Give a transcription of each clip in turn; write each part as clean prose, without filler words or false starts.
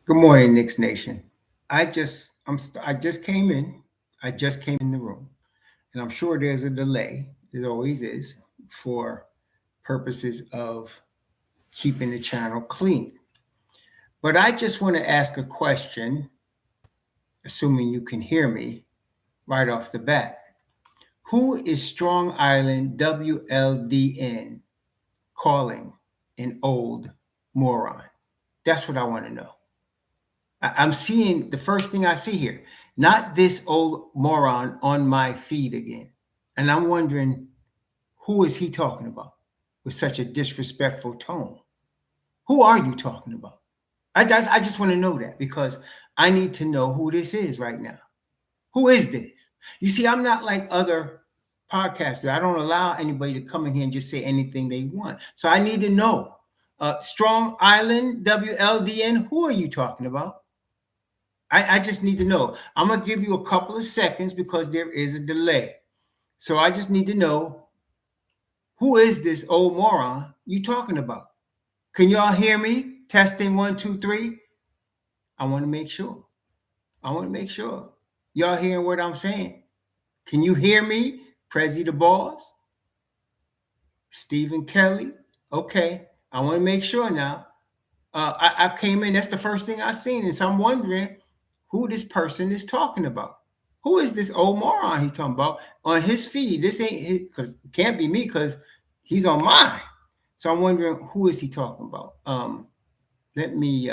Good morning, Knicks Nation. I just came in. I just came in the room, and I'm sure there's a delay. There always is for purposes of keeping the channel clean. But I just want to ask a question, assuming you can hear me right off the bat. Who is Strong Island WLDN calling an old moron? That's what I want to know. I'm seeing the first thing I see here, not this old moron on my feed again. And I'm wondering, who is he talking about with such a disrespectful tone? Who are you talking about? I just want to know that because I need to know who this is right now. Who is this? You see, I'm not like other podcasters. I don't allow anybody to come in here and just say anything they want. So I need to know. Strong Island WLDN, who are you talking about? I just need to know. I'm going to give you a couple of seconds because there is a delay. So I just need to know, who is this old moron you talking about? Can y'all hear me? Testing 1, 2, 3. I want to make sure. Y'all hearing what I'm saying? Can you hear me? Prezi the Boss? Stephen Kelly? Okay. I want to make sure now. I came in. That's the first thing I seen. And so I'm wondering who this person is talking about. Who is this old moron he's talking about on his feed? This ain't his, because it can't be me because he's on mine. So I'm wondering, who is he talking about? Let me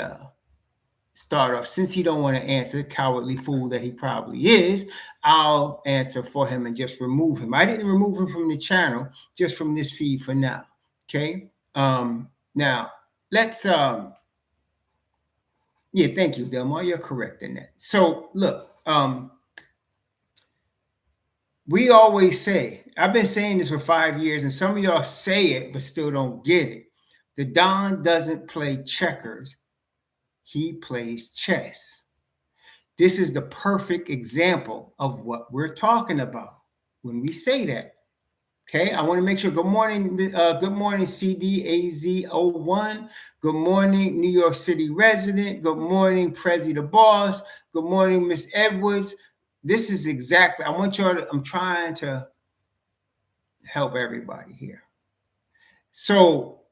start off. Since he don't want to answer, cowardly fool that he probably is, I'll answer for him and just remove him. I didn't remove him from the channel, just from this feed for now. Okay. Now let's yeah, thank you, Delmar. You're correct in that. So look, we always say, I've been saying this for 5 years, and some of y'all say it but still don't get it. The Don doesn't play checkers, he plays chess. This is the perfect example of what we're talking about when we say that. Okay, I want to make sure. Good morning, CDAZ01. Good morning, New York City resident. Good morning, Prezi the Boss. Good morning, Miss Edwards. This is exactly, I want y'all to, I'm trying to help everybody here. So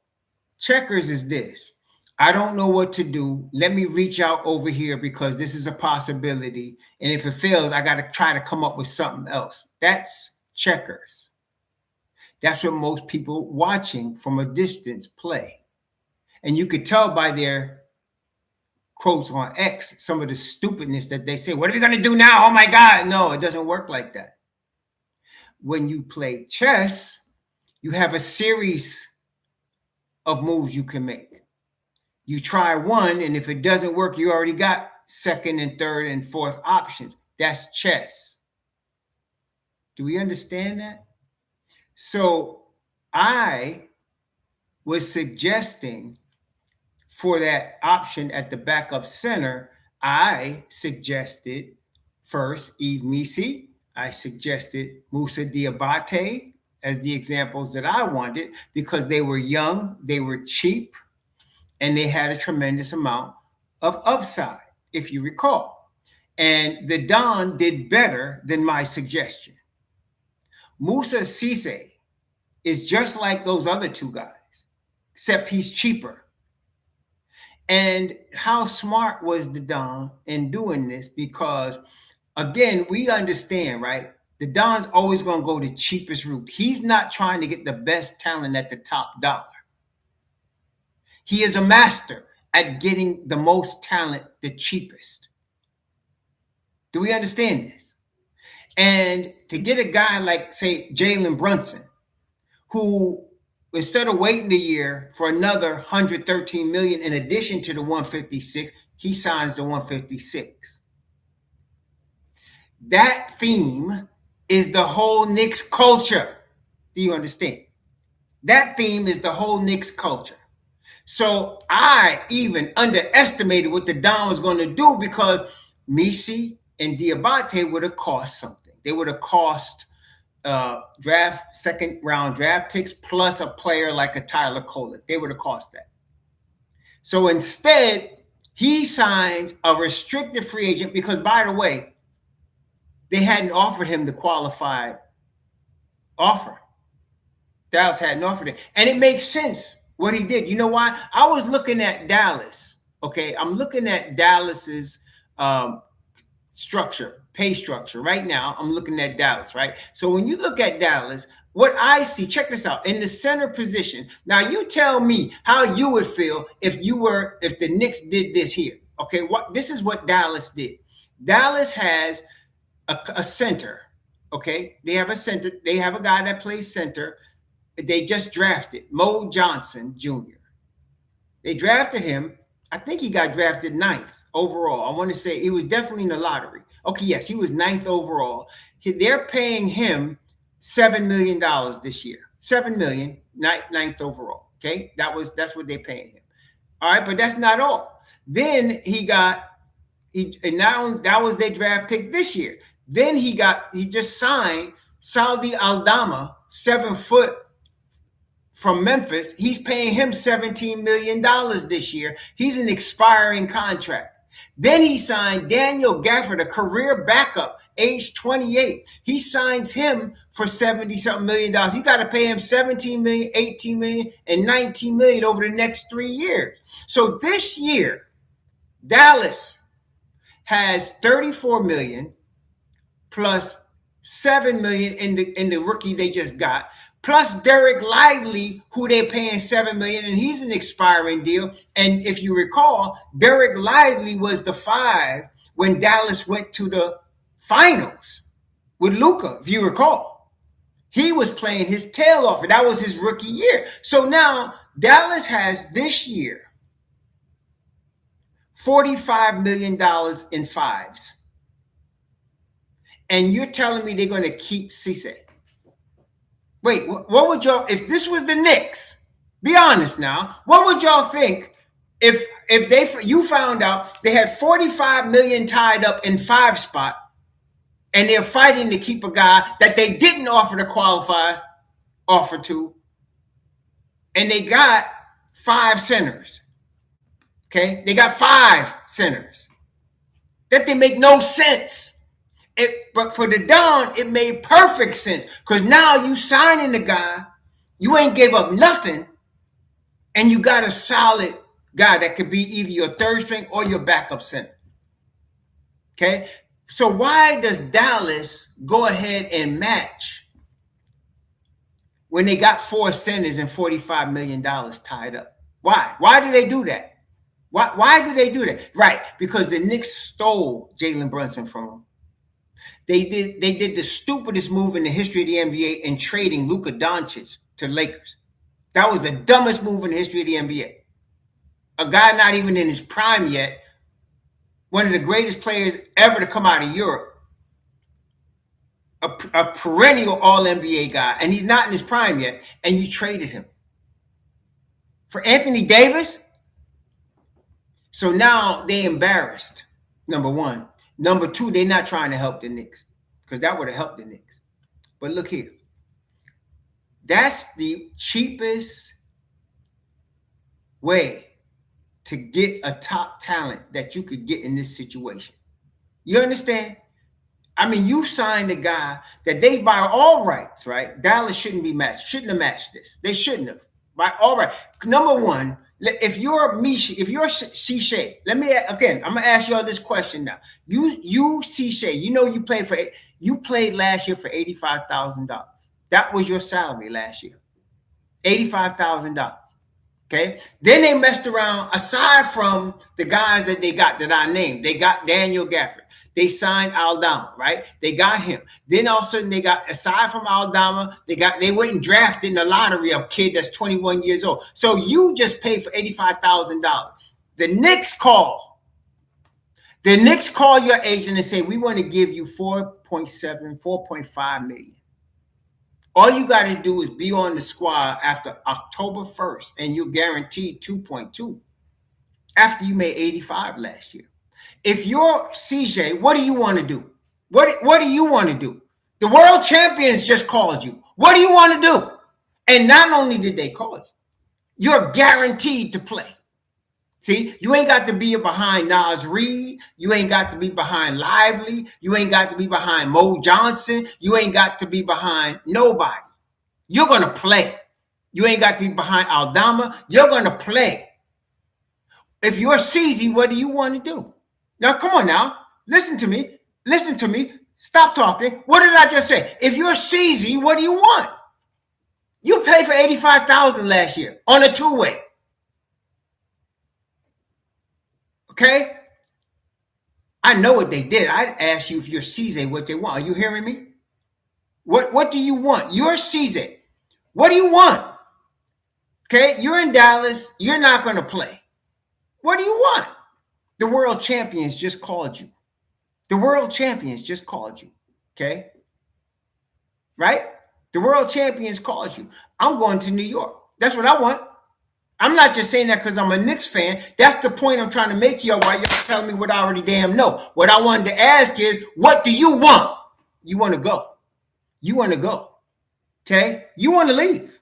checkers is this. I don't know what to do. Let me reach out over here because this is a possibility. And if it fails, I got to try to come up with something else. That's checkers. That's what most people watching from a distance play. And you could tell by their quotes on X, some of the stupidness that they say. What are we going to do now? Oh my God. No, it doesn't work like that. When you play chess, you have a series of moves you can make. You try one, and if it doesn't work, you already got second and third and fourth options. That's chess. Do we understand that? So I was suggesting for that option at the backup center, I suggested first Eve Misi. I suggested Moussa Diabate as the examples that I wanted because they were young, they were cheap, and they had a tremendous amount of upside, if you recall. And the Don did better than my suggestion. Moussa Cisse is just like those other two guys, except he's cheaper. And how smart was the Don in doing this? Because, again, we understand, right? The Don's always going to go the cheapest route. He's not trying to get the best talent at the top dollar. He is a master at getting the most talent the cheapest. Do we understand this? And to get a guy like, say, Jalen Brunson, who instead of waiting a year for another 113 million in addition to the 156, he signs the 156. That theme is the whole Knicks culture. Do you understand? That theme is the whole Knicks culture. So I even underestimated what the Don was going to do because Misi and Diabate would have cost something. They would have cost second round draft picks plus a player like a Tyler Kolek. They would have cost that. So instead, He signs a restricted free agent because, by the way, they hadn't offered him the qualified offer. Dallas hadn't offered it. And it makes sense what he did. You know why? I was looking at Dallas. Okay. I'm looking at Dallas's structure, pay structure. Right now, I'm looking at Dallas, right? So when you look at Dallas, what I see, check this out, in the center position. Now you tell me how you would feel if the Knicks did this here. Okay, this is what Dallas did. Dallas has a center. Okay, they have a center. They have a guy that plays center. They just drafted Mo Johnson Jr. They drafted him. I think he got drafted 9th overall. I want to say he was definitely in the lottery. Okay, yes, he was 9th overall. They're paying him $7 million this year. $7 million, 9th overall. Okay, that's what they're paying him. All right, but that's not all. Then and now that was their draft pick this year. Then he just signed Saudi Aldama, 7 foot from Memphis. He's paying him $17 million this year. He's an expiring contract. Then he signed Daniel Gafford, a career backup, age 28. He signs him for $70-something million. He got to pay him $17 million, $18 million, and $19 million over the next 3 years. So this year, Dallas has $34 million plus $7 million in the rookie they just got, plus Derek Lively, who they're paying $7 million, and he's an expiring deal. And if you recall, Derek Lively was the 5 when Dallas went to the finals with Luka, if you recall. He was playing his tail off, and that was his rookie year. So now Dallas has this year $45 million in 5s. And you're telling me they're going to keep Cisse? Wait, what would y'all, if this was the Knicks, be honest now, what would y'all think if you found out they had $45 million tied up in 5 spot and they're fighting to keep a guy that they didn't offer to qualify offer to, and they got 5 centers? Okay, they got 5 centers. That they make no sense. But for the Don, it made perfect sense, because now you signing the guy, you ain't gave up nothing, and you got a solid guy that could be either your third string or your backup center. Okay, so why does Dallas go ahead and match when they got 4 centers and $45 million tied up? Why? Why do they do that? Why do they do that? Right, because the Knicks stole Jalen Brunson from them. They did the stupidest move in the history of the NBA in trading Luka Doncic to Lakers. That was the dumbest move in the history of the NBA. A guy not even in his prime yet, one of the greatest players ever to come out of Europe, a perennial All-NBA guy, and he's not in his prime yet, and you traded him for Anthony Davis? So now they're embarrassed, number one. Number 2, they're not trying to help the Knicks, because that would have helped the Knicks. But look here. That's the cheapest way to get a top talent that you could get in this situation. You understand? I mean, you signed a guy that they, by all rights, right? Dallas shouldn't have matched this. They shouldn't have. By all right. Number one, if you're Cisse, I'm gonna ask y'all this question now. You Cisse, you played last year for $85,000. That was your salary last year. $85,000. Okay. Then they messed around. Aside from the guys that they got that I named, they got Daniel Gafford. They signed Aldama, right? They got him. Then all of a sudden they got, aside from Aldama, they went and drafted in the lottery a kid that's 21 years old. So you just paid for $85,000. The Knicks call your agent and say, we want to give you 4.5 million. All you got to do is be on the squad after October 1st, and you're guaranteed 2.2 after you made 85 last year. If you're CJ, what do you want to do? What do you want to do? The world champions just called you. What do you want to do? And not only did they call you, you're guaranteed to play. See, you ain't got to be behind Nas Reed. You ain't got to be behind Lively. You ain't got to be behind Mo Johnson. You ain't got to be behind nobody. You're going to play. You ain't got to be behind Aldama. You're going to play. If you're CZ, what do you want to do? Now, come on now. Listen to me. Listen to me. Stop talking. What did I just say? If you're CZ, what do you want? You paid for $85,000 last year on a two-way. Okay? I know what they did. I'd ask you if you're CZ what they want. Are you hearing me? What do you want? You're CZ. What do you want? Okay? You're in Dallas. You're not going to play. What do you want? The world champions just called you. The world champions just called you. Okay? Right? The world champions called you. I'm going to New York. That's what I want. I'm not just saying that because I'm a Knicks fan. That's the point I'm trying to make to y'all while y'all telling me what I already damn know. What I wanted to ask is, what do you want? You want to go. You want to go. Okay? You want to leave.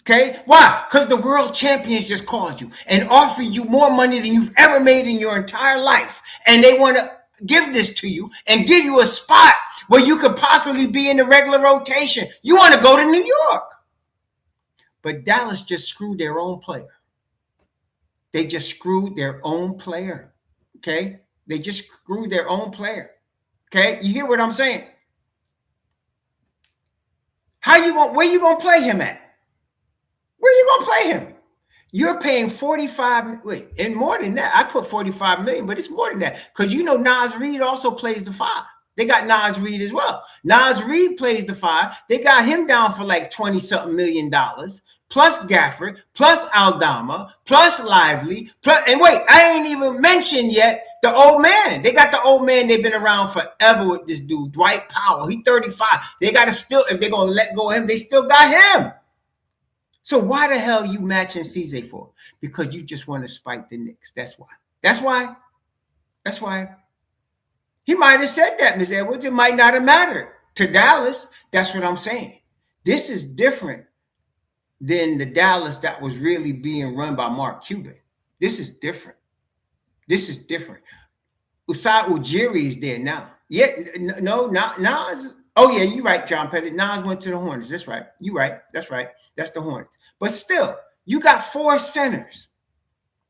Okay? Why? Because the world champions just called you and offered you more money than you've ever made in your entire life. And they want to give this to you and give you a spot where you could possibly be in the regular rotation. You want to go to New York. But Dallas just screwed their own player. They just screwed their own player. Okay? They just screwed their own player. Okay? You hear what I'm saying? Where you gonna play him at? Where you gonna play him? You're paying 45, and more than that. I put 45 million, but it's more than that. Because you know Nas Reed also plays the 5. They got Nas Reed as well. Nas Reed plays the 5. They got him down for like 20-something million dollars, plus Gafford, plus Aldama, plus Lively, plus, and wait, I ain't even mentioned yet the old man. They got the old man. They've been around forever with this dude, Dwight Powell. He's 35. They got to still, if they're going to let go of him, they still got him. So why the hell you matching CJ for? Because you just want to spite the Knicks. That's why. That's why. That's why. He might have said that, Ms. Edwards. It might not have mattered to Dallas. That's what I'm saying. This is different than the Dallas that was really being run by Mark Cuban. This is different. This is different. Usai Ujiri is there now. Yeah, no, not Nas. Oh, yeah, you're right, John Pettit. Nas went to the Hornets. That's right. You're right. That's right. That's the Hornets. But still, you got 4 centers.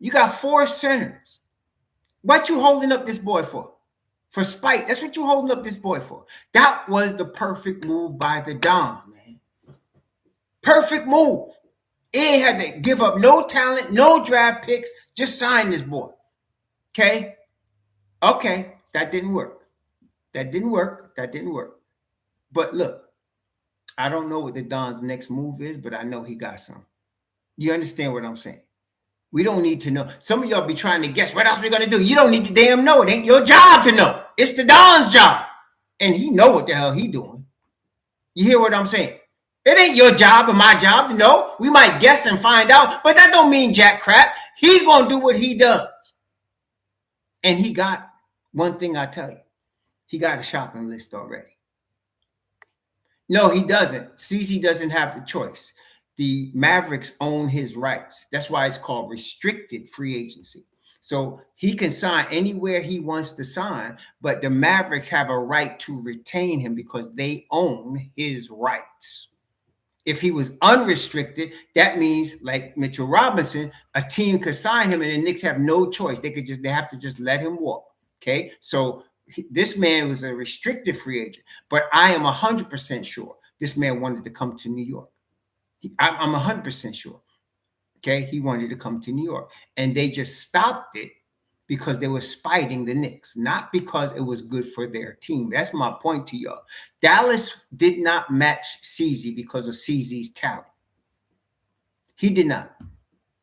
You got 4 centers. What you holding up this boy for? For spite. That's what you holding up this boy for. That was the perfect move by the Don, man. Perfect move. He ain't had to give up no talent, no draft picks. Just sign this boy. Okay? Okay. That didn't work. That didn't work. That didn't work. But look, I don't know what the Don's next move is, but I know he got some. You understand what I'm saying? We don't need to know. Some of y'all be trying to guess what else we're going to do. You don't need to damn know. It ain't your job to know. It's the Don's job. And he know what the hell he doing. You hear what I'm saying? It ain't your job or my job to know. We might guess and find out, but that don't mean jack crap. He's going to do what he does. And he got one thing I tell you. He got a shopping list already. No, he doesn't. CZ doesn't have the choice. The Mavericks own his rights. That's why it's called restricted free agency. So he can sign anywhere he wants to sign, but the Mavericks have a right to retain him because they own his rights. If he was unrestricted, that means like Mitchell Robinson, a team could sign him and the Knicks have no choice. They have to just let him walk. Okay. So this man was a restricted free agent, but I am 100% sure this man wanted to come to New York. I'm 100% sure. Okay. He wanted to come to New York and they just stopped it because they were spiting the Knicks, not because it was good for their team. That's my point to y'all. Dallas did not match CZ because of CZ's talent. He did not.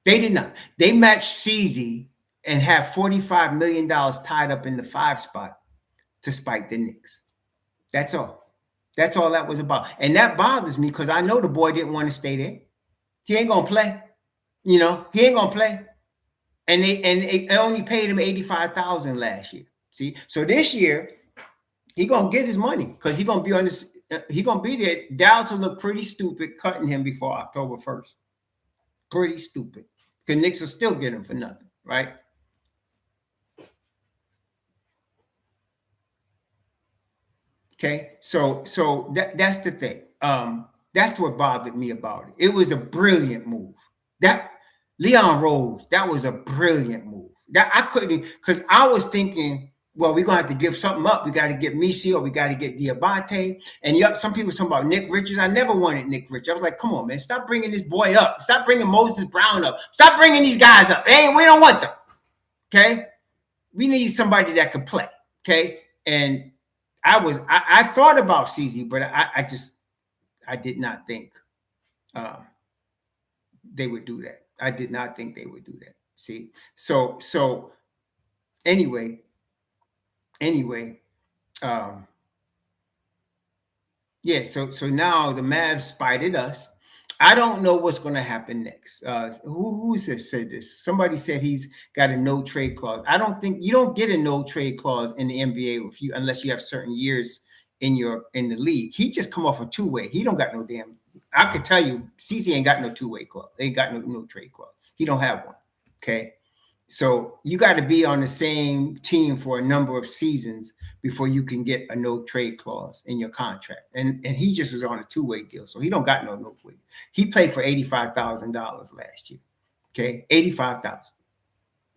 They did not. They matched CZ and have $45 million tied up in the 5 spot to spite the Knicks. That's all. That's all that was about. And that bothers me because I know the boy didn't want to stay there. He ain't going to play. You know, he ain't going to play. And they only paid him $85,000 last year. See, so this year he gonna get his money because he gonna be on this. He gonna be there. Dallas will look pretty stupid cutting him before October 1st. Pretty stupid. Because Knicks will still get him for nothing, right? Okay, so that's the thing. That's what bothered me about it. It was a brilliant move. That Leon Rose, that was a brilliant move. That I couldn't, because I was thinking, well, we're gonna have to give something up. We got to get Misi or we got to get Diabate. And some people talking about Nick Richards. I never wanted Nick Richards. I was like, come on, man, stop bringing this boy up. Stop bringing Moses Brown up. Stop bringing these guys up. We don't want them. Okay, we need somebody that could play. Okay, and I thought about CZ, but I did not think they would do that. I did not think they would do that. See, so anyway, yeah. So now the Mavs spited us. I don't know what's going to happen next. Who said this? Somebody said he's got a no trade clause. I don't think you don't get a no trade clause in the NBA unless you have certain years in the league. He just come off a two-way. He don't got no damn. I could tell you, CC ain't got no two-way clause. They ain't got no trade clause. He don't have one. Okay. So you got to be on the same team for a number of seasons before you can get a no trade clause in your contract. And he just was on a two-way deal, so he don't got no way. He played for $85,000 last year. Okay, $85,000.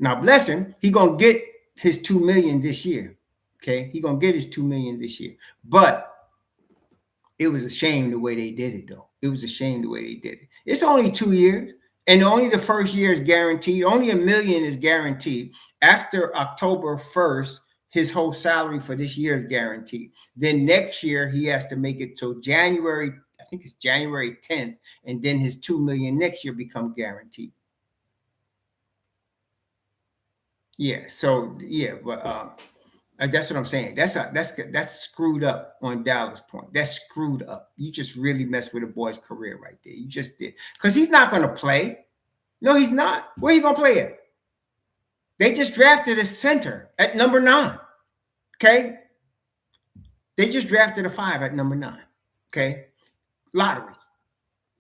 Now bless him, he gonna get his $2 million this year. Okay, he gonna get his $2 million this year. But it was a shame the way they did it, though. It was a shame the way they did it. It's only 2 years. And only the first year is guaranteed. Only $1 million is guaranteed. After October 1st, his whole salary for this year is guaranteed. Then next year, he has to make it till January, I think it's January 10th. And then his $2 million next year become guaranteed. Yeah. So, yeah. But that's what I'm saying. That's screwed up on Dallas' point. That's screwed up. You just really messed with a boy's career right there. You just did. Because he's not going to play. No, he's not. Where he going to play at? They just drafted a center at number 9. Okay? They just drafted a 5 at number 9. Okay? Lottery.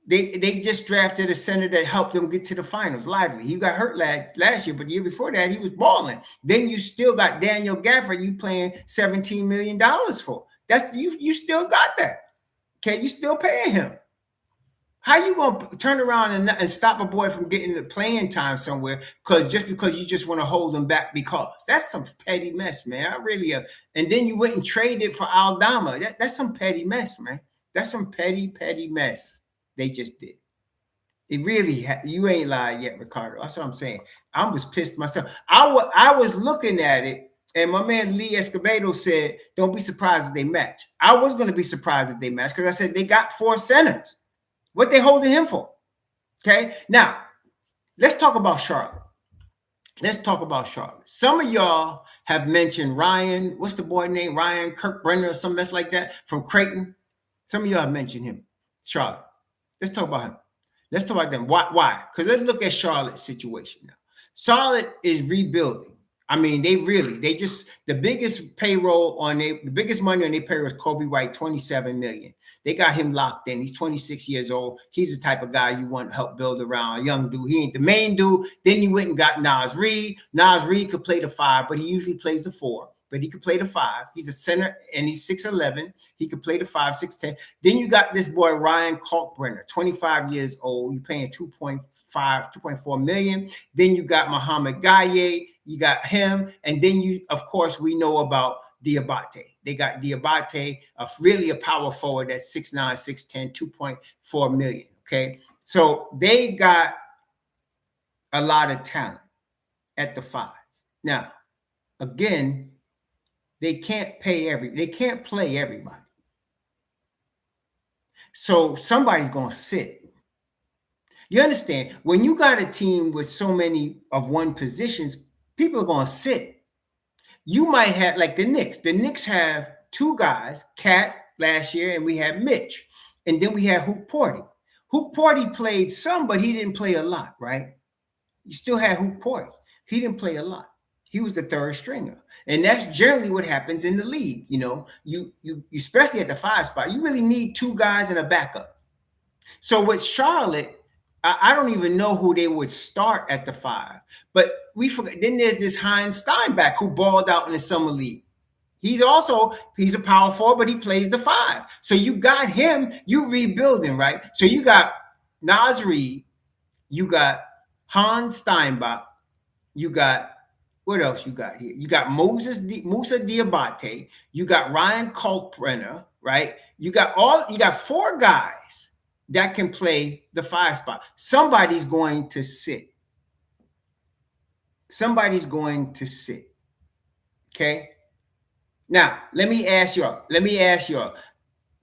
They just drafted a center that helped them get to the finals. Lively. He got hurt last year, but the year before that, he was balling. Then you still got Daniel Gafford you playing $17 million for. That's you still got that. Okay, you still paying him. How you gonna turn around and stop a boy from getting the playing time somewhere because you just want to hold him back? Because that's some petty mess, man. I really and then you went and traded for Aldama. That's some petty mess, man. That's some petty mess. They just did. It really you ain't lied yet, Ricardo. That's what I'm saying. I was pissed myself. I was looking at it, and my man Lee Escobedo said, "Don't be surprised if they match." I was going to be surprised if they match because I said they got 4 centers. What they holding him for? Okay. Now let's talk about Charlotte. Some of y'all have mentioned Ryan. What's the boy name? Ryan Kirkbrenner or something that's like that from Creighton. Some of y'all have mentioned him. Charlotte. Let's talk about him. Let's talk about them. Why? Because let's look at Charlotte's situation now. Charlotte is rebuilding. I mean, the biggest the biggest money on their payroll is Kobe White, $27 million. They got him locked in. He's 26 years old. He's the type of guy you want to help build around, a young dude. He ain't the main dude. Then you went and got Naz Reid. Naz Reid could play the 5, but he usually plays the 4. But he could play the 5. He's a center, and he's 6'11". He could play the 5, 6'10". Then you got this boy, Ryan Kalkbrenner, 25 years old. You're paying $2.4 million. Then you got Muhammad Gaye. You got him. And then of course, we know about Diabate. They got Diabate, really a power forward that's 6'9", 6'10", $2.4 million. Okay. So they got a lot of talent at the 5. Now, again, they can't play everybody. So somebody's going to sit. You understand? When you got a team with so many of one positions, people are going to sit. You might have, like the Knicks. The Knicks have 2 guys, Cat last year, and we had Mitch. And then we had Hoop Porty. Hoop Porty played some, but he didn't play a lot, right? You still had Hoop Porty. He didn't play a lot. He was the 3rd stringer. And that's generally what happens in the league. You know, you especially at the 5 spot, you really need 2 guys and a backup. So with Charlotte, I don't even know who they would start at the 5. But we forget. Then there's this Heinz Steinbach who balled out in the summer league. He's a power forward, but he plays the 5. So you got him, you rebuilding, right? So you got Naz Reid, you got Hans Steinbach, you got what else you got here? You got Moussa Diabate, you got Ryan Kalkbrenner, right? You got 4 guys that can play the 5 spot. Somebody's going to sit. Somebody's going to sit. Okay. Now, let me ask y'all.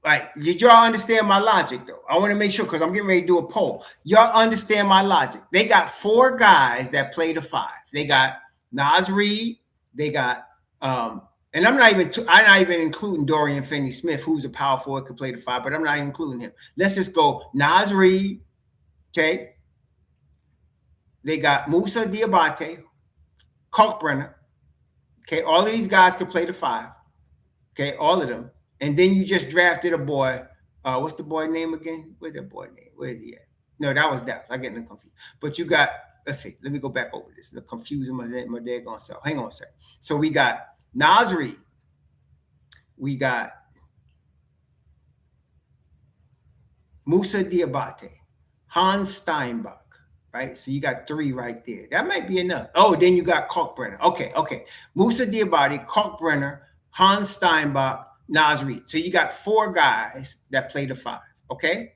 Right, did y'all understand my logic though? I want to make sure because I'm getting ready to do a poll. Y'all understand my logic? They got 4 guys that play the 5. They got Naz Reid. They got and I'm not even including Dorian Finney-Smith, who's a power forward, could play the 5, but I'm not including him. Let's just go Naz Reid. Okay. They got Moussa Diabate, Kalkbrenner. Okay, all of these guys could play the 5. Okay, all of them. And then you just drafted a boy. What's the boy name again? Where's that boy name? Where is he at? No, that was Dallas. I'm getting confused. But you got, let's see. Let me go back over this. I'm confusing my daggone self. Hang on a second. So we got Naz Reid. We got Moussa Diabate, Hans Steinbach, right? So you got 3 right there. That might be enough. Oh, then you got Kalkbrenner. Okay. Moussa Diabate, Kalkbrenner, Hans Steinbach, Naz Reid. So you got 4 guys that play the 5. Okay.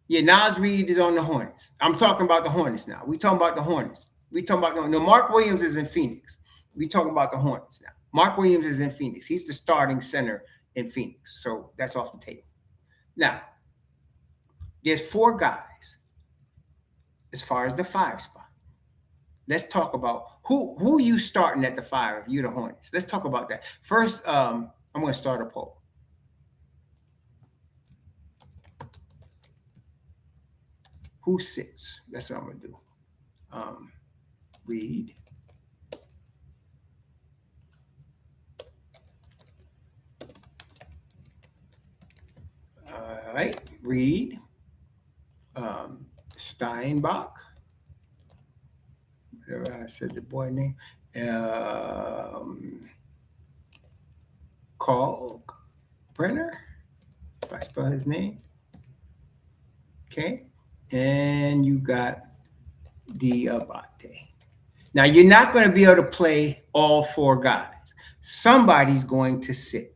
Yeah, Naz Reid is on the Hornets. I'm talking about the Hornets now. We talking about the Hornets. No, Mark Williams is in Phoenix. We talking about the Hornets now. Mark Williams is in Phoenix. He's the starting center in Phoenix. So that's off the table. Now, there's 4 guys as far as the 5 spot. Let's talk about who you starting at the 5 if you're the Hornets. Let's talk about that. First, I'm going to start a poll. Who sits? That's what I'm going to do. Reid. All right. Reid. Steinbach. Whatever I said the boy name. Kalkbrenner, if I spell his name. Okay. And you got Diabate. Now, you're not going to be able to play all 4 guys. Somebody's going to sit.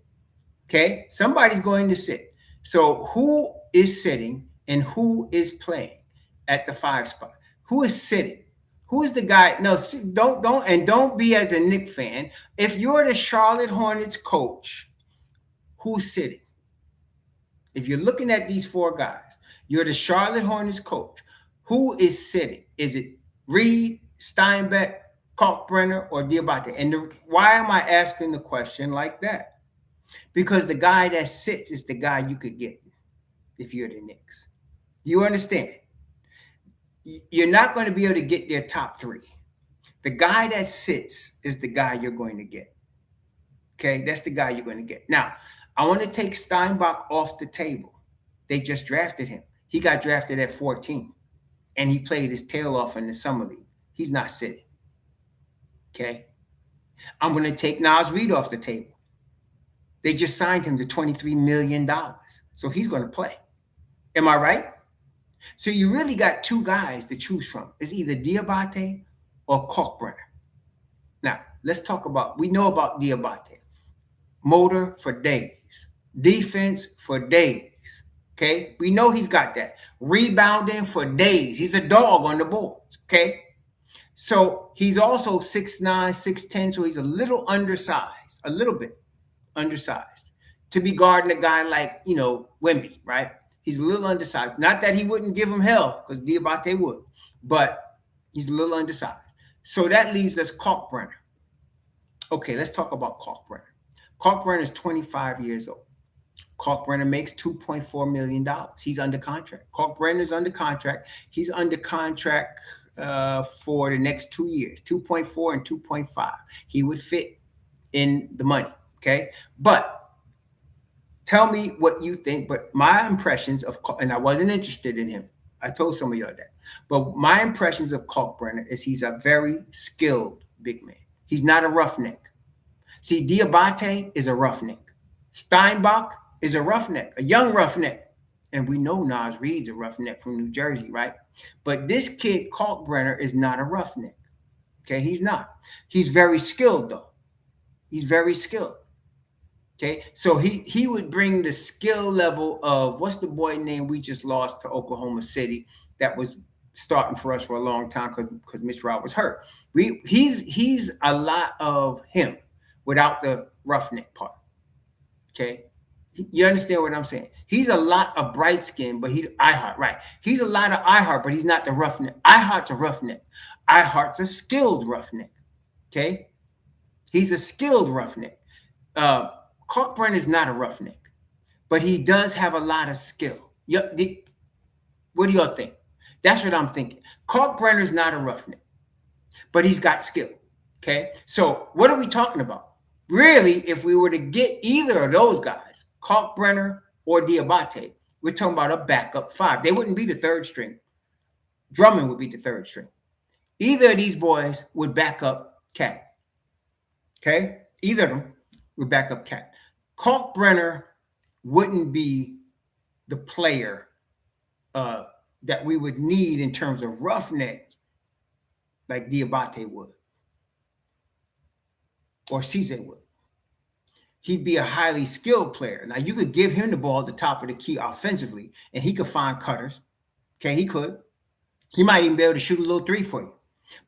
Okay? Somebody's going to sit. So who is sitting and who is playing at the 5 spot? Who is sitting? Who is the guy? No, don't be as a Knicks fan. If you're the Charlotte Hornets coach, who's sitting? If you're looking at these 4 guys, you're the Charlotte Hornets coach. Who is sitting? Is it Reid, Steinbach, Kalkbrenner, or Diabate? And why am I asking the question like that? Because the guy that sits is the guy you could get if you're the Knicks. Do you understand? You're not going to be able to get their top 3. The guy that sits is the guy you're going to get. Okay, that's the guy you're going to get. Now, I want to take Steinbach off the table. They just drafted him. He got drafted at 14, and he played his tail off in the summer league. He's not sitting. Okay, I'm going to take Naz Reid off the table. They just signed him to $23 million, so he's going to play. Am I right? So you really got 2 guys to choose from. It's either Diabate or Kalkbrenner. Now, let's talk about, we know about Diabate. Motor for days. Defense for days. Okay? We know he's got that. Rebounding for days. He's a dog on the boards. Okay? So he's also 6'9", 6'10", so he's a little undersized. A little bit undersized. To be guarding a guy like, Wemby, right? He's a little undersized. Not that he wouldn't give him hell, because Diabate would, but he's a little undersized. So that leaves us Kalkbrenner. Okay, let's talk about Kalkbrenner. Kalkbrenner is 25 years old. Kalkbrenner makes $2.4 million. He's under contract. Kalkbrenner is under contract. He's under contract for the next 2 years, 2.4 and 2.5. He would fit in the money, okay? But tell me what you think. But my impressions of, and I wasn't interested in him. I told some of y'all that. But my impressions of Kalkbrenner is he's a very skilled big man. He's not a roughneck. See, Diabate is a roughneck. Steinbach is a roughneck, a young roughneck. And we know Nas Reed's a roughneck from New Jersey, right? But this kid, Kalkbrenner, is not a roughneck. Okay, he's not. He's very skilled, though. He's very skilled. Okay, so he would bring the skill level of, what's the boy name we just lost to Oklahoma City that was starting for us for a long time because Mitch Rob was hurt. He's a lot of him without the roughneck part. Okay, you understand what I'm saying? He's a lot of bright skin, but iHeart, right? He's a lot of iHeart, but he's not the roughneck. iHeart's a roughneck. iHeart's a skilled roughneck. Okay, he's a skilled roughneck. Kalkbrenner is not a roughneck, but he does have a lot of skill. What do y'all think? That's what I'm thinking. Kalkbrenner is not a roughneck, but he's got skill. Okay, so what are we talking about? Really, if we were to get either of those guys, Kalkbrenner or Diabate, we're talking about a backup five. They wouldn't be the third string. Drummond would be the third string. Either of these boys would back up Cat. Okay, either of them would back up Cat. Kalkbrenner wouldn't be the player that we would need in terms of roughneck like Diabate would or Cisse would. He'd be a highly skilled player. Now, you could give him the ball at the top of the key offensively, and he could find cutters. Okay, he could. He might even be able to shoot a little three for you.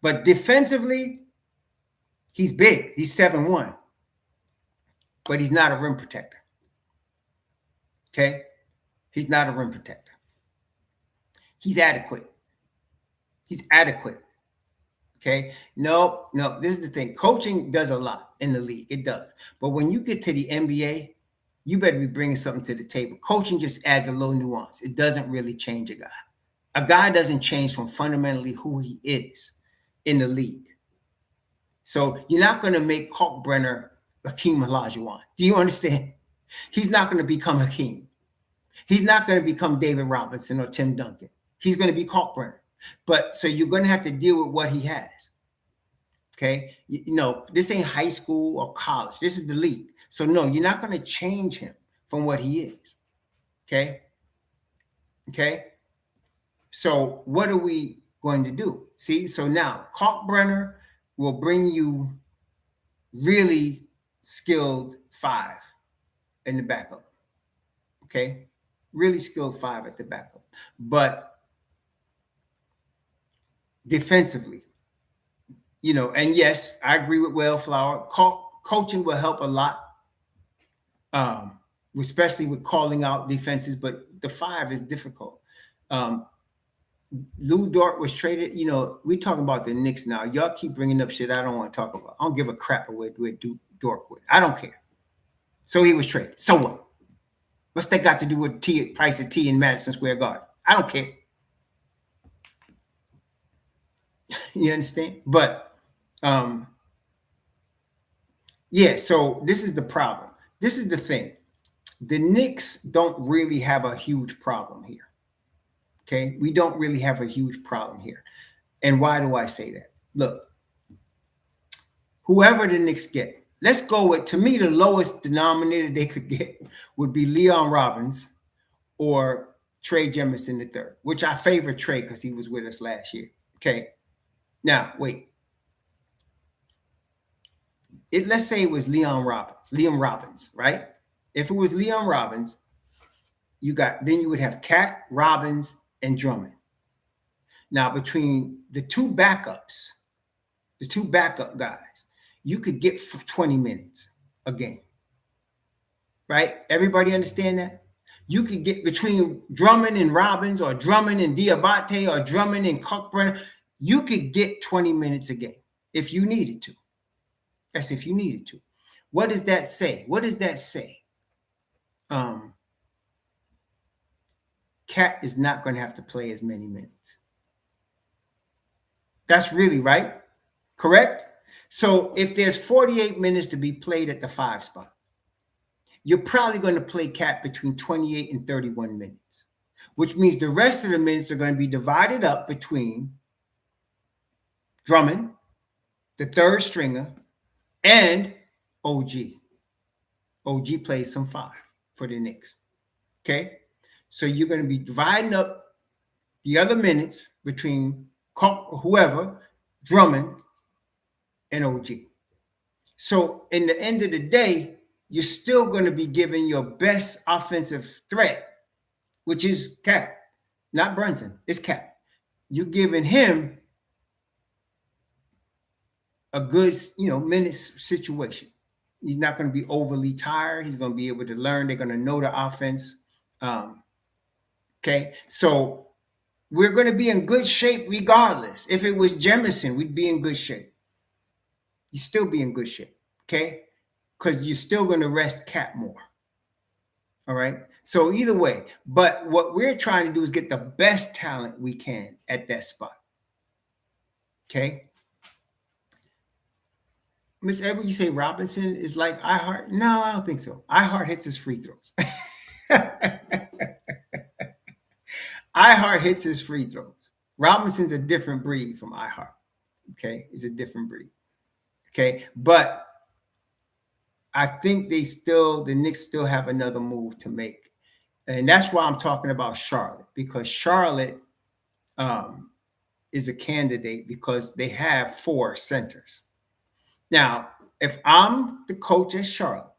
But defensively, he's big. He's 7'1", but he's not a rim protector. Okay? He's not a rim protector. He's adequate. He's adequate. Okay? No, this is the thing. Coaching does a lot in the league. It does. But when you get to the NBA, you better be bringing something to the table. Coaching just adds a little nuance. It doesn't really change a guy. A guy doesn't change from fundamentally who he is in the league. So you're not going to make Kalkbrenner Hakeem Olajuwon. Do you understand? He's not going to become Hakeem. He's not going to become David Robinson or Tim Duncan. He's going to be Kalkbrenner. But so you're going to have to deal with what he has. Okay? You know, this ain't high school or college. This is the league. So no, you're not going to change him from what he is. Okay? Okay? So what are we going to do? See, so now Kalkbrenner will bring you really skilled five in the backup. Okay? Really skilled five at the backup. But defensively, you know, and yes, I agree with Wellflower. Coaching will help a lot, especially with calling out defenses, but the five is difficult. Lou Dort was traded. You know, we talking about the Knicks now. Y'all keep bringing up shit I don't want to talk about. I don't give a crap what Dort would. I don't care. So he was traded. So what? What's that got to do with price of tea in Madison Square Garden? I don't care. You understand? But yeah, so this is the problem. This is the thing. The Knicks don't really have a huge problem here. Okay? We don't really have a huge problem here. And why do I say that? Look, whoever the Knicks get, let's go with, to me, the lowest denominator they could get would be Leon Robbins or Trey Jemison III, which I favor Trey because he was with us last year. Okay? Now, wait. Let's say it was Liam Robbins, right? If it was Liam Robbins, then you would have Cat, Robbins, and Drummond. Now, between the two backup guys, you could get 20 minutes a game, right? Everybody understand that? You could get between Drummond and Robbins or Drummond and Diabate or Drummond and Kalkbrenner, you could get 20 minutes a game if you needed to. That's if you needed to. What does that say? What does that say? Cat is not going to have to play as many minutes. That's really right. Correct? So if there's 48 minutes to be played at the 5 spot, you're probably going to play Cat between 28 and 31 minutes, which means the rest of the minutes are going to be divided up between Drummond, the third stringer, and OG. OG plays some 5 for the Knicks. Okay, so you're going to be dividing up the other minutes between whoever, Drummond and OG. So in the end of the day, you're still going to be giving your best offensive threat, which is Cap, not Brunson. It's Cap. You're giving him a good, minutes situation. He's not going to be overly tired. He's going to be able to learn. They're going to know the offense. Okay, so we're going to be in good shape regardless. If it was Jemison, we'd be in good shape. You still be in good shape, okay? Because you're still going to rest Cap more. All right. So either way, but what we're trying to do is get the best talent we can at that spot. Okay. Miss Edward, you say Robinson is like iHeart? No, I don't think so. iHeart hits his free throws. iHeart hits his free throws. Robinson's a different breed from iHeart. Okay. It's a different breed. Okay. But I think the Knicks still have another move to make. And that's why I'm talking about Charlotte, because Charlotte is a candidate because they have 4 centers. Now, if I'm the coach at Charlotte,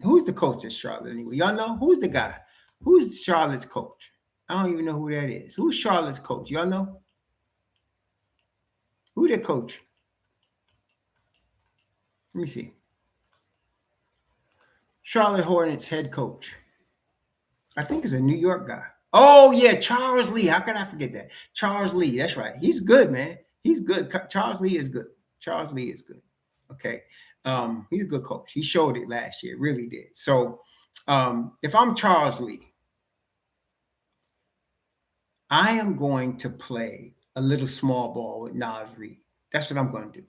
who's the coach at Charlotte anyway? Y'all know? Who's the guy? Who's Charlotte's coach? I don't even know who that is. Who's Charlotte's coach? Y'all know? Who their coach? Let me see. Charlotte Hornets head coach. I think it's a New York guy. Oh, yeah, Charles Lee. How could I forget that? Charles Lee. That's right. He's good, man. He's good. Charles Lee is good. Charles Lee is good. Okay. He's a good coach. He showed it last year. Really did. So if I'm Charles Lee, I am going to play a little small ball with Naz Reid. That's what I'm going to do.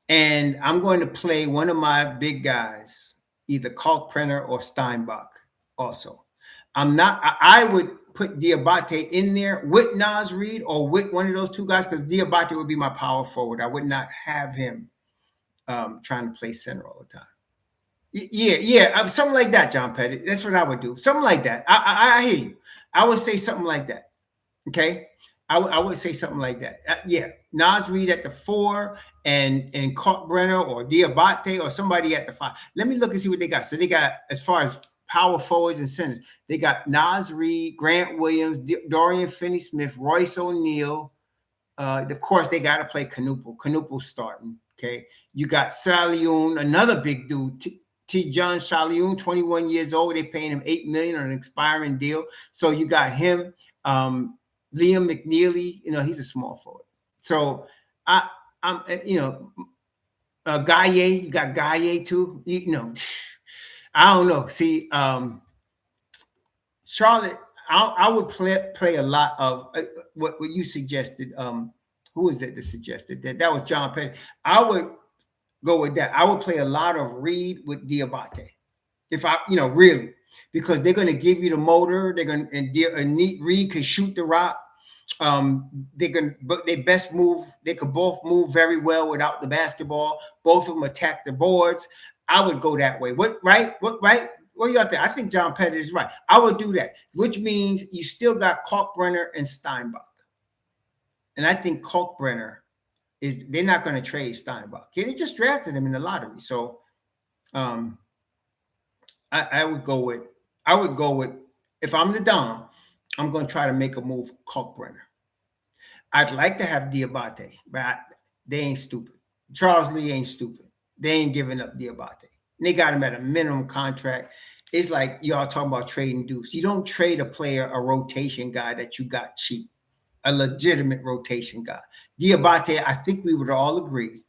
And I'm going to play one of my big guys, either Kalkbrenner or Steinbach also. I would put Diabate in there with Naz Reid or with one of those 2 guys, because Diabate would be my power forward. I would not have him trying to play center all the time. Yeah, something like that, John Pettit. That's what I would do. Something like that. I hear you. I would say something like that. Okay, I would say something like that. Yeah, Naz Reid at the 4 and Kalkbrenner or Diabate or somebody at the 5. Let me look and see what they got. So they got, as far as power forwards and centers, they got Naz Reid, Grant Williams, Dorian Finney-Smith, Royce O'Neal. Of course, they got to play Knuppel. Knuppel starting. Okay, you got Saliun, another big dude. John Saliun, 21 years old. They're paying him $8 million on an expiring deal. So you got him. Liam McNeely, he's a small forward. So I'm, Gaye, you got Gaye too. I don't know. See, Charlotte, I would play a lot of what you suggested. Who is that suggested that? That was John Petty. I would go with that. I would play a lot of Reid with Diabate. If I, really, because they're going to give you the motor. They're going to, Reid can shoot the rock. But they best move. They could both move very well without the basketball. Both of them attack the boards. I would go that way. What right? What do y'all think? I think John Pettit is right. I would do that, which means you still got Kalkbrenner and Steinbach. And I think Kalkbrenner they're not going to trade Steinbach. Yeah, they just drafted him in the lottery. So I would go with, if I'm the Don, I'm going to try to make a move for Kalkbrenner. I'd like to have Diabate, but they ain't stupid. Charles Lee ain't stupid. They ain't giving up Diabate. They got him at a minimum contract. It's like y'all talking about trading Deuce. You don't trade a player, a rotation guy that you got cheap, a legitimate rotation guy. Diabate, I think we would all agree,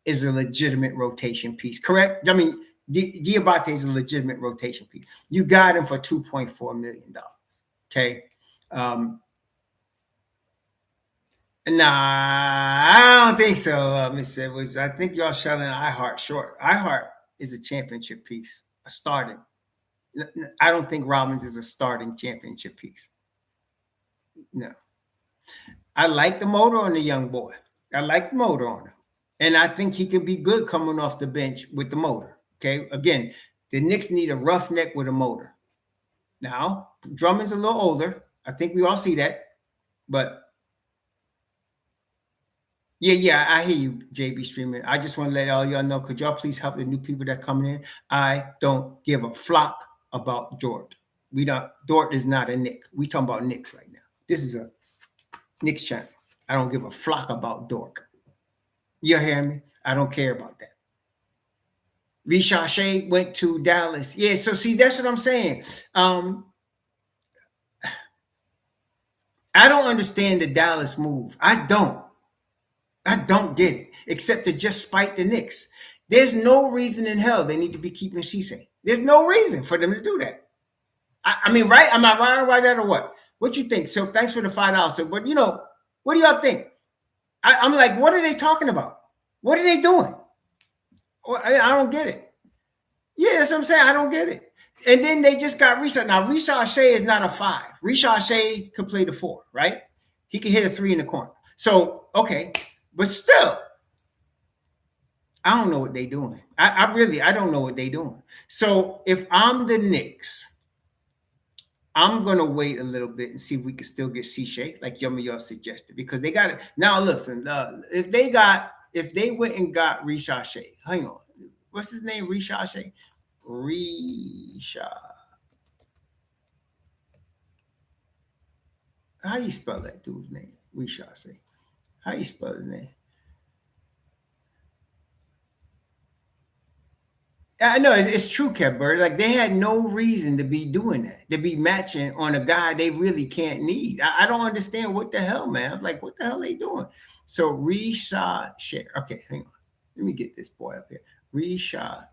is a legitimate rotation piece. Correct? I mean, Diabate is a legitimate rotation piece. You got him for $2.4 million. Okay. Nah, I don't think so, Miss Edwards. I think y'all selling iHeart short. iHeart is a championship piece, a starting. I don't think Robbins is a starting championship piece. No. I like the motor on the young boy. I like the motor on him. And I think he can be good coming off the bench with the motor. Okay. Again, the Knicks need a roughneck with a motor. Now, Drummond's a little older. I think we all see that. But yeah, I hear you, JB streaming. I just want to let all y'all know, could y'all please help the new people that coming in? I don't give a flock about Dort. Dort is not a Knick. We talking about Knicks right now. This is a Knicks channel. I don't give a flock about Dort. You hear me? I don't care about that. Ricochet went to Dallas. Yeah, so see, that's what I'm saying. I don't understand the Dallas move. I don't get it, except to just spite the Knicks. There's no reason in hell they need to be keeping Cisse. There's no reason for them to do that. I mean, right? Am I wrong about that or what? What you think? So thanks for the $5. So, but what do y'all think? I'm like, what are they talking about? What are they doing? I don't get it. Yeah, that's what I'm saying. I don't get it. And then they just got Ricochet. Now, Ricochet is not a 5. Ricochet could play the 4, right? He can hit a 3 in the corner. So, okay. But still, I don't know what they're doing. I don't know what they're doing. So if I'm the Knicks, I'm going to wait a little bit and see if we can still get Cisse, like y'all suggested, because they got it. Now, listen, if they went and got Ricochet, hang on. What's his name? Ricochet? How you spell that dude's name? Ricochet. How you spell his name? I know it's true, Kev Bird. Like they had no reason to be doing that, to be matching on a guy they really can't need. I don't understand what the hell, man. I'm like, what the hell are they doing? So Ricochet. Okay, hang on. Let me get this boy up here. Ricochet.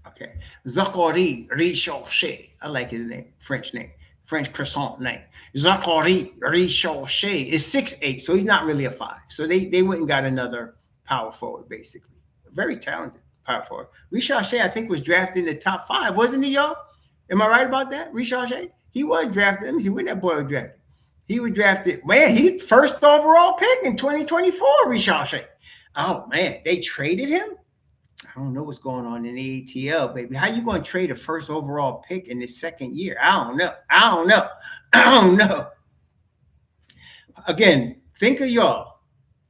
Okay. Zachary Ricochet. I like his name. French name. French croissant name. Zachary Ricochet is 6'8", so he's not really a 5. So they went and got another power forward, basically. Very talented power forward. Ricochet, I think, was drafted in the top 5, wasn't he, y'all? Am I right about that? Ricochet? He was drafted. Let me see when that boy was drafted. He was drafted. Man, he's first overall pick in 2024, Ricochet. Oh, man, they traded him? I don't know what's going on in the ATL, baby. How you going to trade a first overall pick in the second year? I don't know. Again, think of y'all.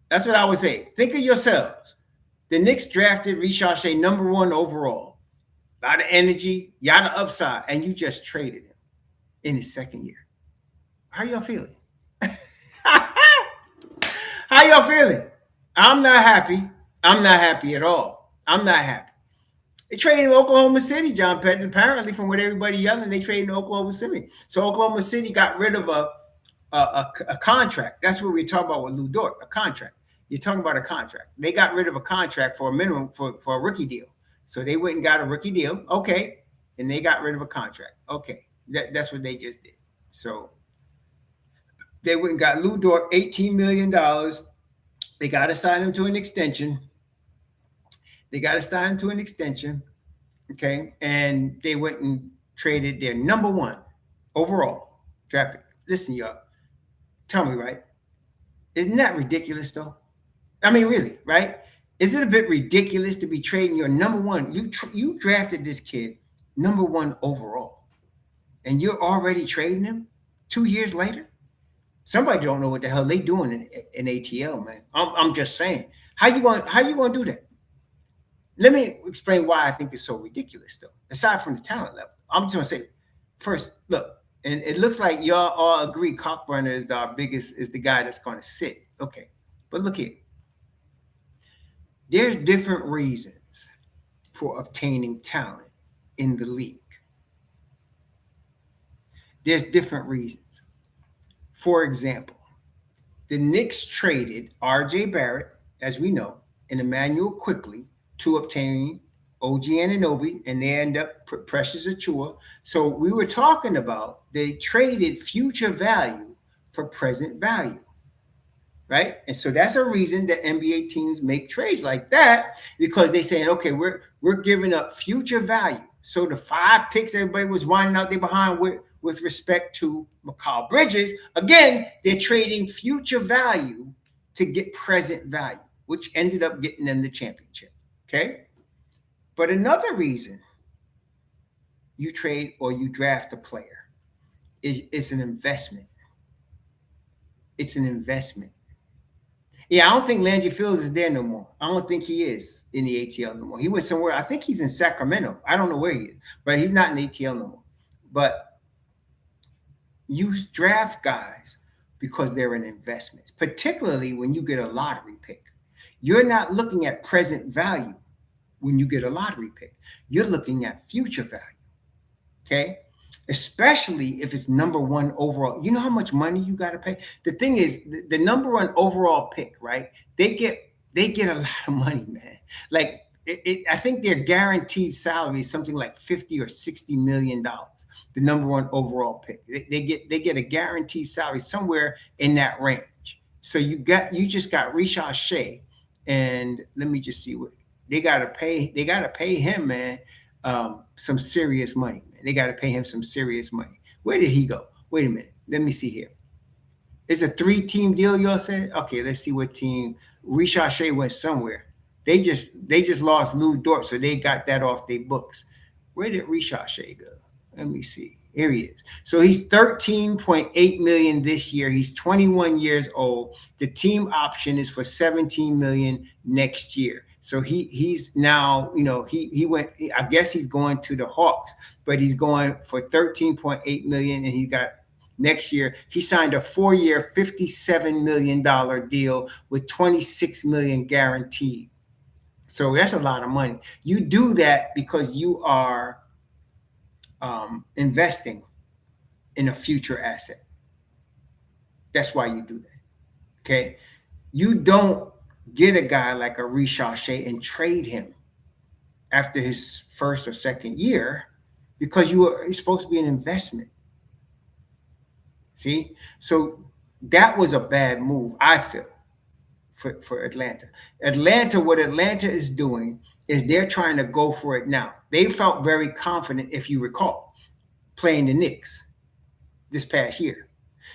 That's what I would say. Think of yourselves. The Knicks drafted Ricochet number 1 overall. A lot of energy, yada upside, and you just traded him in his second year. How y'all feeling? How y'all feeling? I'm not happy. I'm not happy at all. I'm not happy. They traded in Oklahoma City, John Petty. Apparently, from what everybody yelling, they traded in Oklahoma City. So Oklahoma City got rid of a contract. That's what we're talking about with Lou Dort, a contract. You're talking about a contract. They got rid of a contract for a minimum for a rookie deal. So they went and got a rookie deal. Okay. And they got rid of a contract. Okay. That's what they just did. So they went and got Lou Dort $18 million. They got to sign him to an extension. Okay. And they went and traded their number 1 overall draft pick. Listen, y'all. Tell me, right? Isn't that ridiculous, though? I mean, really, right? Is it a bit ridiculous to be trading your number 1? You drafted this kid number 1 overall, and you're already trading him 2 years later? Somebody don't know what the hell they doing in ATL, man. I'm just saying. How you going to do that? Let me explain why I think it's so ridiculous, though. Aside from the talent level, I'm just going to say, first, look, and it looks like y'all all agree Cockburner is the guy that's going to sit. Okay, but look here. There's different reasons for obtaining talent in the league. There's different reasons. For example, the Knicks traded R.J. Barrett, as we know, and Emmanuel Quickly to obtain OG Anunoby, and they end up Precious Achiuwa. So we were talking about they traded future value for present value, right? And so that's a reason that NBA teams make trades like that, because they're saying, okay, we're giving up future value. So the 5 picks everybody was winding out there behind, we're with respect to Mikal Bridges. Again, they're trading future value to get present value, which ended up getting them the championship. Okay. But another reason you trade or you draft a player is it's an investment. It's an investment. Yeah, I don't think Landry Fields is there no more. I don't think he is in the ATL no more. He went somewhere. I think he's in Sacramento. I don't know where he is, but he's not in the ATL no more. But you draft guys because they're an investment, particularly when you get a lottery pick. You're not looking at present value when you get a lottery pick. You're looking at future value. Okay. Especially if it's number one overall. You know how much money you got to pay? The thing is, the number one overall pick, right? They get a lot of money, man. Like I think their guaranteed salary is something like $50 or $60 million. The number one overall pick. They get a guaranteed salary somewhere in that range. So you just got Rishad Shea, and let me just see what they gotta pay. They gotta pay him, man, some serious money. Man. They gotta pay him some serious money. Where did he go? Wait a minute. Let me see here. It's a 3-team deal, y'all said? Okay, let's see what team. Rishad Shea went somewhere. They just lost Lou Dort, so they got that off their books. Where did Rishad Shea go? Let me see. Here he is. So he's 13.8 million this year. He's 21 years old. The team option is for 17 million next year. So he's now, he went, I guess he's going to the Hawks, but he's going for 13.8 million, and he got next year. He signed a 4-year, $57 million deal with 26 million guaranteed. So that's a lot of money. You do that because you are investing in a future asset. That's why you do that. Okay. You don't get a guy like a Rishad Shea and trade him after his first or second year because it's supposed to be an investment. See? So that was a bad move, I feel, for Atlanta. What Atlanta is doing is they're trying to go for it now. They felt very confident, if you recall, playing the Knicks this past year.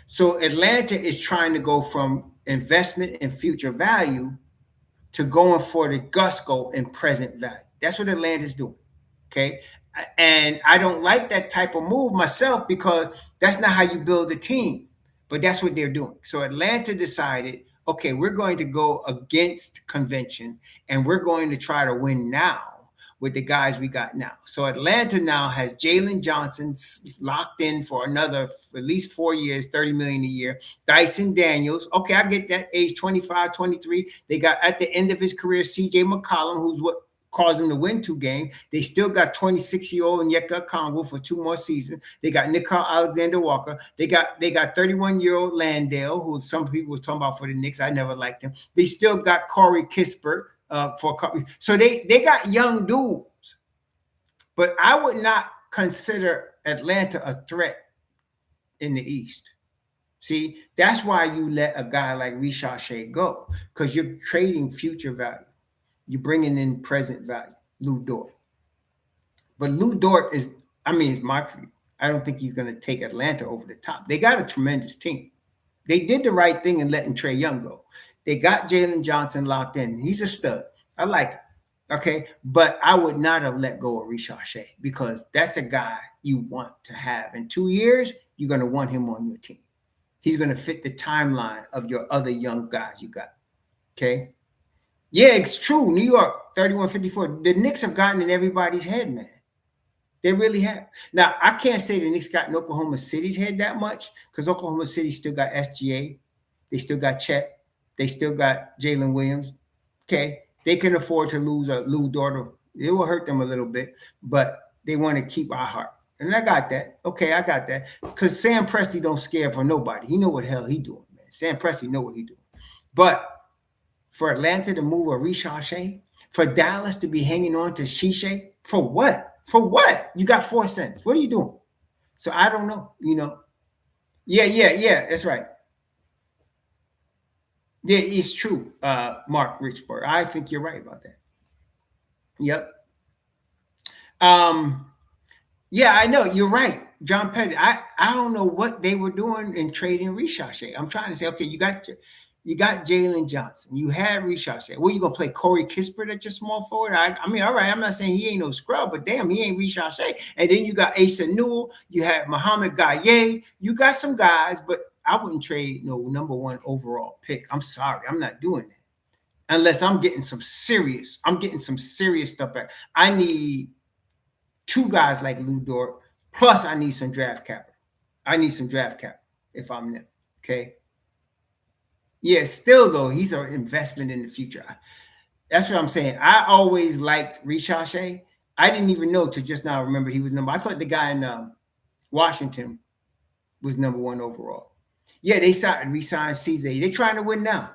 So Atlanta is trying to go from investment and future value to going for the gusto and present value. That's what Atlanta's doing. Okay. And I don't like that type of move myself because that's not how you build a team. But that's what they're doing. So Atlanta decided, okay, we're going to go against convention and we're going to try to win now with the guys we got now. So Atlanta now has Jalen Johnson locked in for at least 4 years, 30 million a year. Dyson Daniels. Okay, I get that. Age 25, 23. They got at the end of his career, CJ McCollum, who's what caused them to win 2 games. They still got 26-year-old Onyeka Okongwu for 2 more seasons. They got Nicole Alexander-Walker. They got 31-year-old Landale, who some people was talking about for the Knicks. I never liked him. They still got Corey Kispert for a couple. So they got young dudes. But I would not consider Atlanta a threat in the East. See, that's why you let a guy like Rishad Shea go, because you're trading future value. You're bringing in present value, Lou Dort. But Lou Dort is my view. I don't think he's going to take Atlanta over the top. They got a tremendous team. They did the right thing in letting Trae Young go. They got Jalen Johnson locked in. He's a stud. I like it. Okay. But I would not have let go of Rishad Shea because that's a guy you want to have. In 2 years, you're going to want him on your team. He's going to fit the timeline of your other young guys you got. Okay. Yeah, it's true. New York, 31-54. The Knicks have gotten in everybody's head, man. They really have. Now, I can't say the Knicks got in Oklahoma City's head that much because Oklahoma City still got SGA. They still got Chet. They still got Jalen Williams. Okay. They can afford to lose a Lou Dort. It will hurt them a little bit, but they want to keep our heart. And I got that. Okay, I got that. Because Sam Presti don't scare for nobody. He know what the hell he doing, man. Sam Presti know what he doing. But for Atlanta to move a Rishad Shea, for Dallas to be hanging on to Shisha, for what? For what? You got 4 cents. What are you doing? So I don't know, Yeah, that's right. Yeah, it's true, Mark Richburg. I think you're right about that. Yep. Yeah, I know. You're right. John Petty. I don't know what they were doing in trading Ricochet. I'm trying to say, okay, you got Jalen Johnson. You had Ricochet. What, you gonna play Corey Kispert at your small forward? I mean, all right, I'm not saying he ain't no scrub, but damn, he ain't Ricochet. And then you got Asa Newell. You had Muhammad Gaye. You got some guys, but I wouldn't trade no number one overall pick. I'm sorry, I'm not doing that unless I'm getting some serious. I'm getting some serious stuff back. I need two guys like Lou Dort. Plus, I need some draft capital. I need some draft capital if I'm them. Okay. Yeah, still though, he's an investment in the future. That's what I'm saying. I always liked Ricochet. I didn't even know to just now remember he was number. I thought the guy in Washington was number one overall. Yeah, they re-signed CZ. They're trying to win now.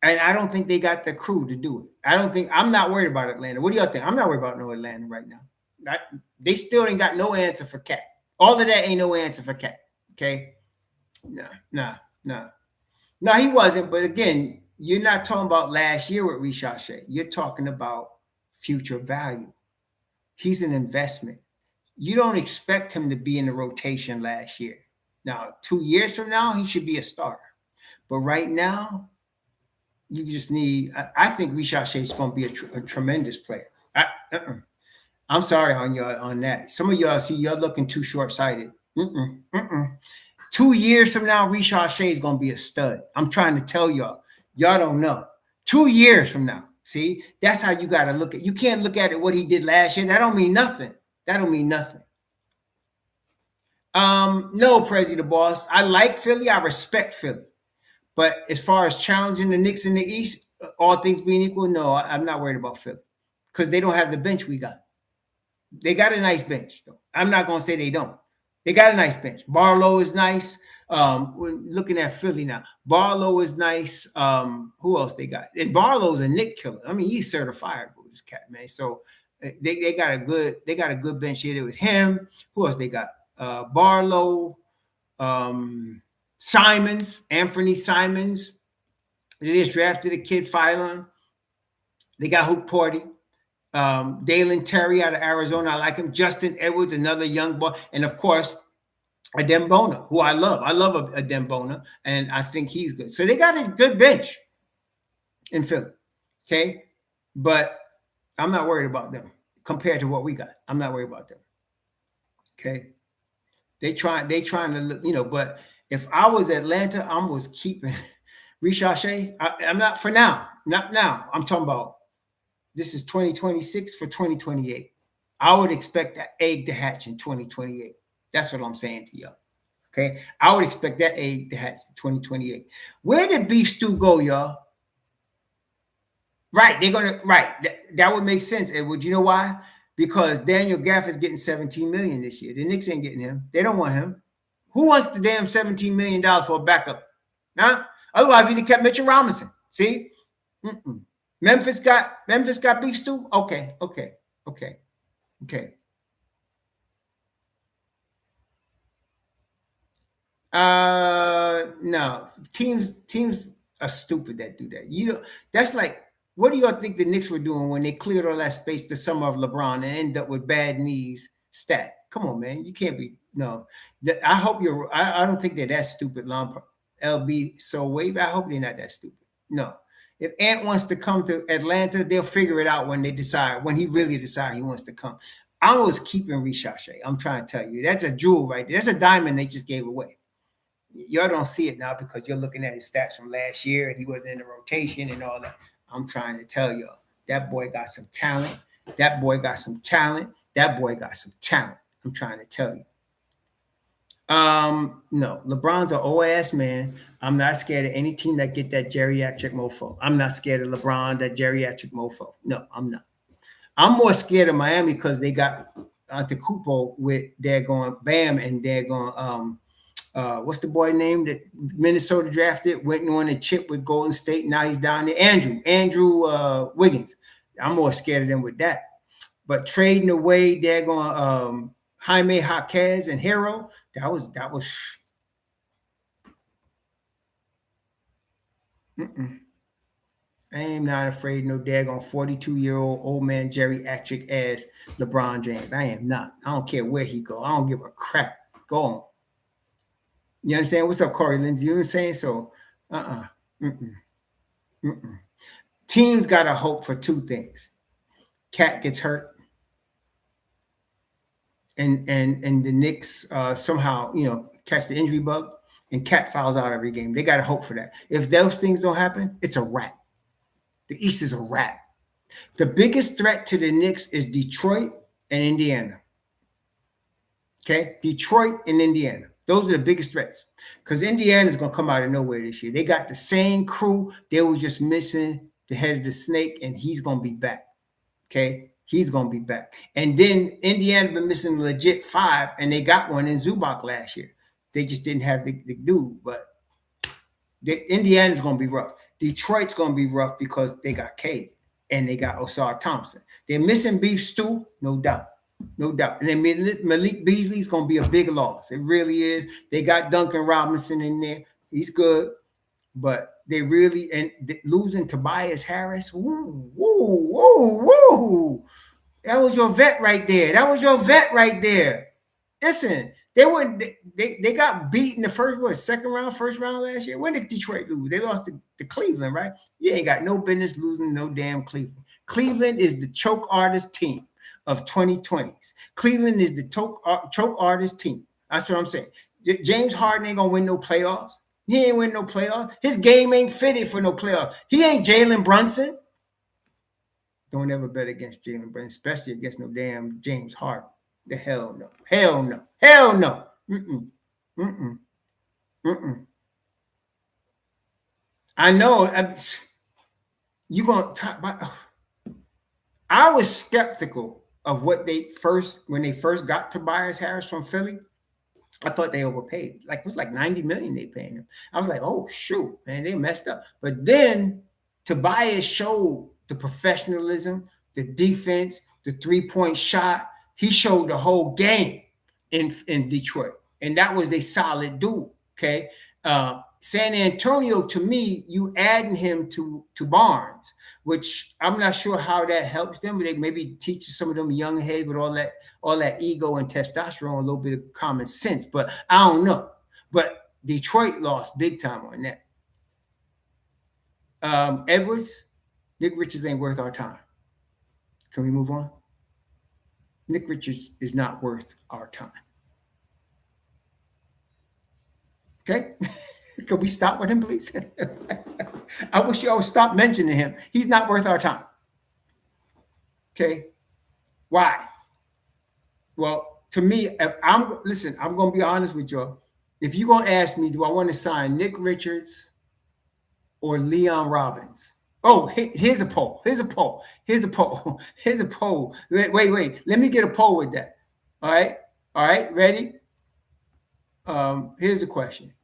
And I don't think they got the crew to do it. I'm not worried about Atlanta. What do y'all think? I'm not worried about no Atlanta right now. They still ain't got no answer for Cat. All of that ain't no answer for Cat. Okay? No. No, he wasn't. But again, you're not talking about last year with Ricochet. You're talking about future value. He's an investment. You don't expect him to be in the rotation last year. Now, 2 years from now, he should be a starter. But right now, you just need. I think Ricochet is going to be a tremendous player. I'm sorry on y'all on that. Some of y'all see you're looking too short-sighted. 2 years from now, Ricochet is going to be a stud. I'm trying to tell y'all. Y'all don't know. 2 years from now. See, that's how you got to look at. You can't look at it what he did last year. That don't mean nothing. That don't mean nothing. No, Prezi the boss. I like Philly. I respect Philly. But as far as challenging the Knicks in the East, all things being equal, no, I'm not worried about Philly because they don't have the bench we got. They got a nice bench, though. I'm not going to say they don't. They got a nice bench. Barlow is nice. We're looking at Philly now. Barlow is nice. Who else they got? And Barlow's a Nick killer. I mean, he's certified with this cat, man. So they got a good bench here with him. Who else they got? Barlow, Simons, Anthony Simons. They just drafted a kid, Phylon. They got Hoop Party. Dalen Terry out of Arizona. I like him. Justin Edwards, another young boy. And of course, Adembona, who I love. I love Adembona, and I think he's good. So they got a good bench in Philly. Okay. But I'm not worried about them compared to what we got. I'm not worried about them. Okay. They trying to look, but if I was Atlanta, I was keeping Ricochet. I'm not for now. Not now. I'm talking about this is 2026 for 2028. I would expect that egg to hatch in 2028. That's what I'm saying to y'all. Okay. I would expect that egg to hatch in 2028. Where did Beef Stew go, y'all? Right. They're going to, right. That would make sense, Edward. You know why? Because Daniel Gafford's getting $17 million this year. The Knicks ain't getting him. They don't want him. Who wants the damn $17 million for a backup? Huh? Otherwise, we kept Mitchell Robinson. See? Memphis got Beef Stew? Okay. No. Teams are stupid that do that. That's like, what do y'all think the Knicks were doing when they cleared all that space the summer of LeBron and ended up with bad knees stat? Come on, man. You can't be, no. I hope I don't think they're that stupid, LB So Wave. I hope they're not that stupid. No. If Ant wants to come to Atlanta, they'll figure it out when he really decides he wants to come. I was keeping Ricochet. I'm trying to tell you. That's a jewel right there. That's a diamond they just gave away. Y'all don't see it now because you're looking at his stats from last year and he wasn't in the rotation and all that. I'm trying to tell y'all, that boy got some talent. That boy got some talent. I'm trying to tell you. No, LeBron's an old ass man. I'm not scared of any team that get that geriatric mofo. I'm not scared of LeBron, that geriatric mofo. No, I'm not. I'm more scared of Miami because they got Antetokounmpo with they're going Bam and they're going what's the boy name that Minnesota drafted, went on a chip with Golden State. Now he's down there. Andrew Wiggins. I'm more scared of them with that. But trading away, they're going Jaime Jaquez and Hero. That was. I am not afraid no daggone 42-year-old old man geriatric ass LeBron James. I am not. I don't care where he go. I don't give a crap. Go on. You understand? What's up, Corey Lindsay? You know what I'm saying? So, Mm-mm. Mm-mm. Teams got to hope for two things. Cat gets hurt, and the Knicks somehow, catch the injury bug, and Cat fouls out every game. They got to hope for that. If those things don't happen, it's a wrap. The East is a wrap. The biggest threat to the Knicks is Detroit and Indiana. Okay? Detroit and Indiana. Those are the biggest threats. Because Indiana is going to come out of nowhere this year. They got the same crew. They were just missing the head of the snake, and he's going to be back. Okay? He's going to be back. And then Indiana been missing legit 5, and they got one in Zubac last year. They just didn't have the dude. But Indiana's going to be rough. Detroit's going to be rough because they got Cade and they got Osar Thompson. They're missing Beef Stew, no doubt. No doubt. And then Malik Beasley's going to be a big loss. It really is. They got Duncan Robinson in there. He's good. But they really, and losing Tobias Harris, woo. That was your vet right there. Listen, they got beat in the second round, first round last year. When did Detroit lose? They lost to Cleveland, right? You ain't got no business losing no damn Cleveland. Cleveland is the choke artist team of 2020s. Cleveland is the choke artist team. That's what I'm saying. James Harden ain't gonna win no playoffs. He ain't win no playoffs. His game ain't fitted for no playoffs. He ain't Jalen Brunson. Don't ever bet against Jalen Brunson, especially against no damn James Harden. The hell no. Hell no. Hell no. I know. You're going to talk about. I was skeptical of when they first got Tobias Harris from Philly. I thought they overpaid. It was like $90 million they paying him. I was like, oh shoot, man, they messed up. But then Tobias showed the professionalism, the defense, the 3-point shot. He showed the whole game in Detroit, and that was a solid dude. Okay, San Antonio, to me, you adding him to Barnes, which I'm not sure how that helps them. But they maybe teaches some of them young heads with all that ego and testosterone, a little bit of common sense. But I don't know. But Detroit lost big time on that. Edwards, Nick Richards ain't worth our time. Can we move on? Nick Richards is not worth our time. Okay? Can we stop with him, please? I wish y'all would stop mentioning him. He's not worth our time. Okay? Why? Well, to me, I'm going to be honest with y'all. If you're going to ask me, do I want to sign Nick Richards or Leon Robbins? Oh, here's a poll. Wait. Let me get a poll with that. All right. Ready? Here's the question.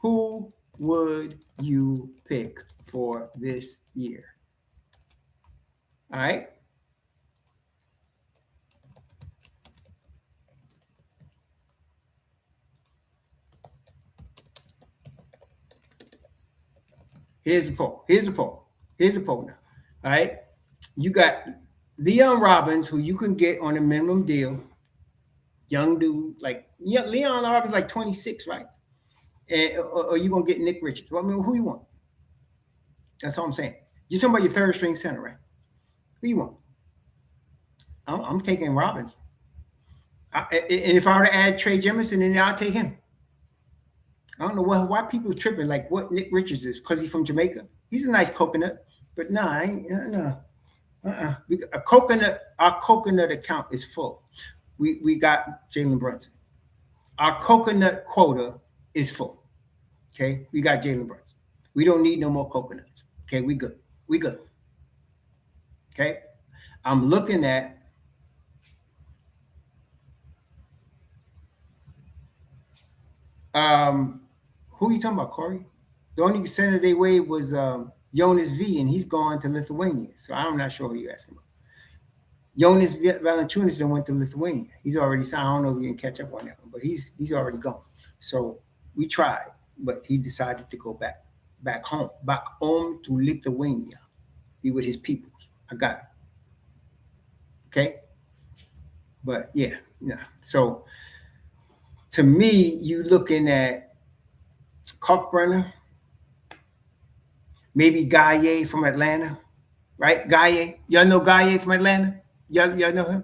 Who would you pick for this year? All right. Here's the poll now. All right. You got Leon Robbins, who you can get on a minimum deal. Young dude, Leon Robbins, 26, right? Or you gonna get Nick Richards? Well, I mean, who you want? That's all I'm saying. You're talking about your third string center, right? Who you want? I'm taking Robbins. And if I were to add Trey Jemison, then I'll take him. I don't know why people are tripping like what Nick Richards is, because he's from Jamaica. He's a nice coconut, but no. Our coconut account is full. We got Jalen Brunson. Our coconut quota is full. Okay, we got Jalen Brunson. We don't need no more coconuts. Okay, we good. Okay, I'm looking at who are you talking about, Corey? The only center they waived was Jonas V, and he's gone to Lithuania. So I'm not sure who you're asking about. Jonas Valanciunas went to Lithuania. He's already signed. I don't know if you can catch up on that one, but he's already gone. So we tried, but he decided to go back home to Lithuania. be with his peoples. I got it. Okay. But yeah, no. So to me, you looking at Kalkbrenner, maybe Gaye from Atlanta, right? Gaye, y'all know Gaye from Atlanta. Y'all know him.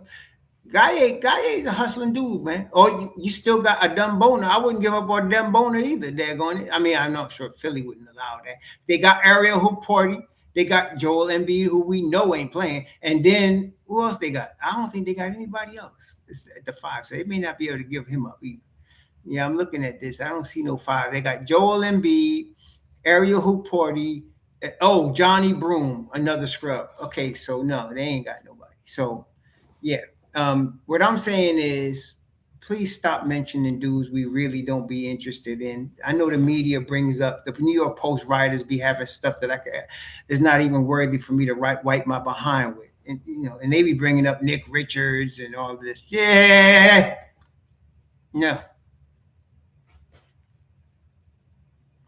Gaye is a hustling dude, man. Or you still got a dumb boner. I wouldn't give up on a dumb boner either. Daggone it. I mean, I'm not sure Philly wouldn't allow that. They got Ariel Hoop Party. They got Joel Embiid, who we know ain't playing. And then who else they got? I don't think they got anybody else at the five. So they may not be able to give him up either. Yeah, I'm looking at this. I don't see no five. They got Joel Embiid, Ariel Hoop Party. Oh, Johnny Broom, another scrub. Okay, so no, they ain't got nobody. So yeah. What I'm saying is, please stop mentioning dudes we really don't be interested in. I know the media brings up the New York Post writers be having stuff that is not even worthy for me to wipe my behind with, and and they be bringing up Nick Richards and all this. Yeah, no,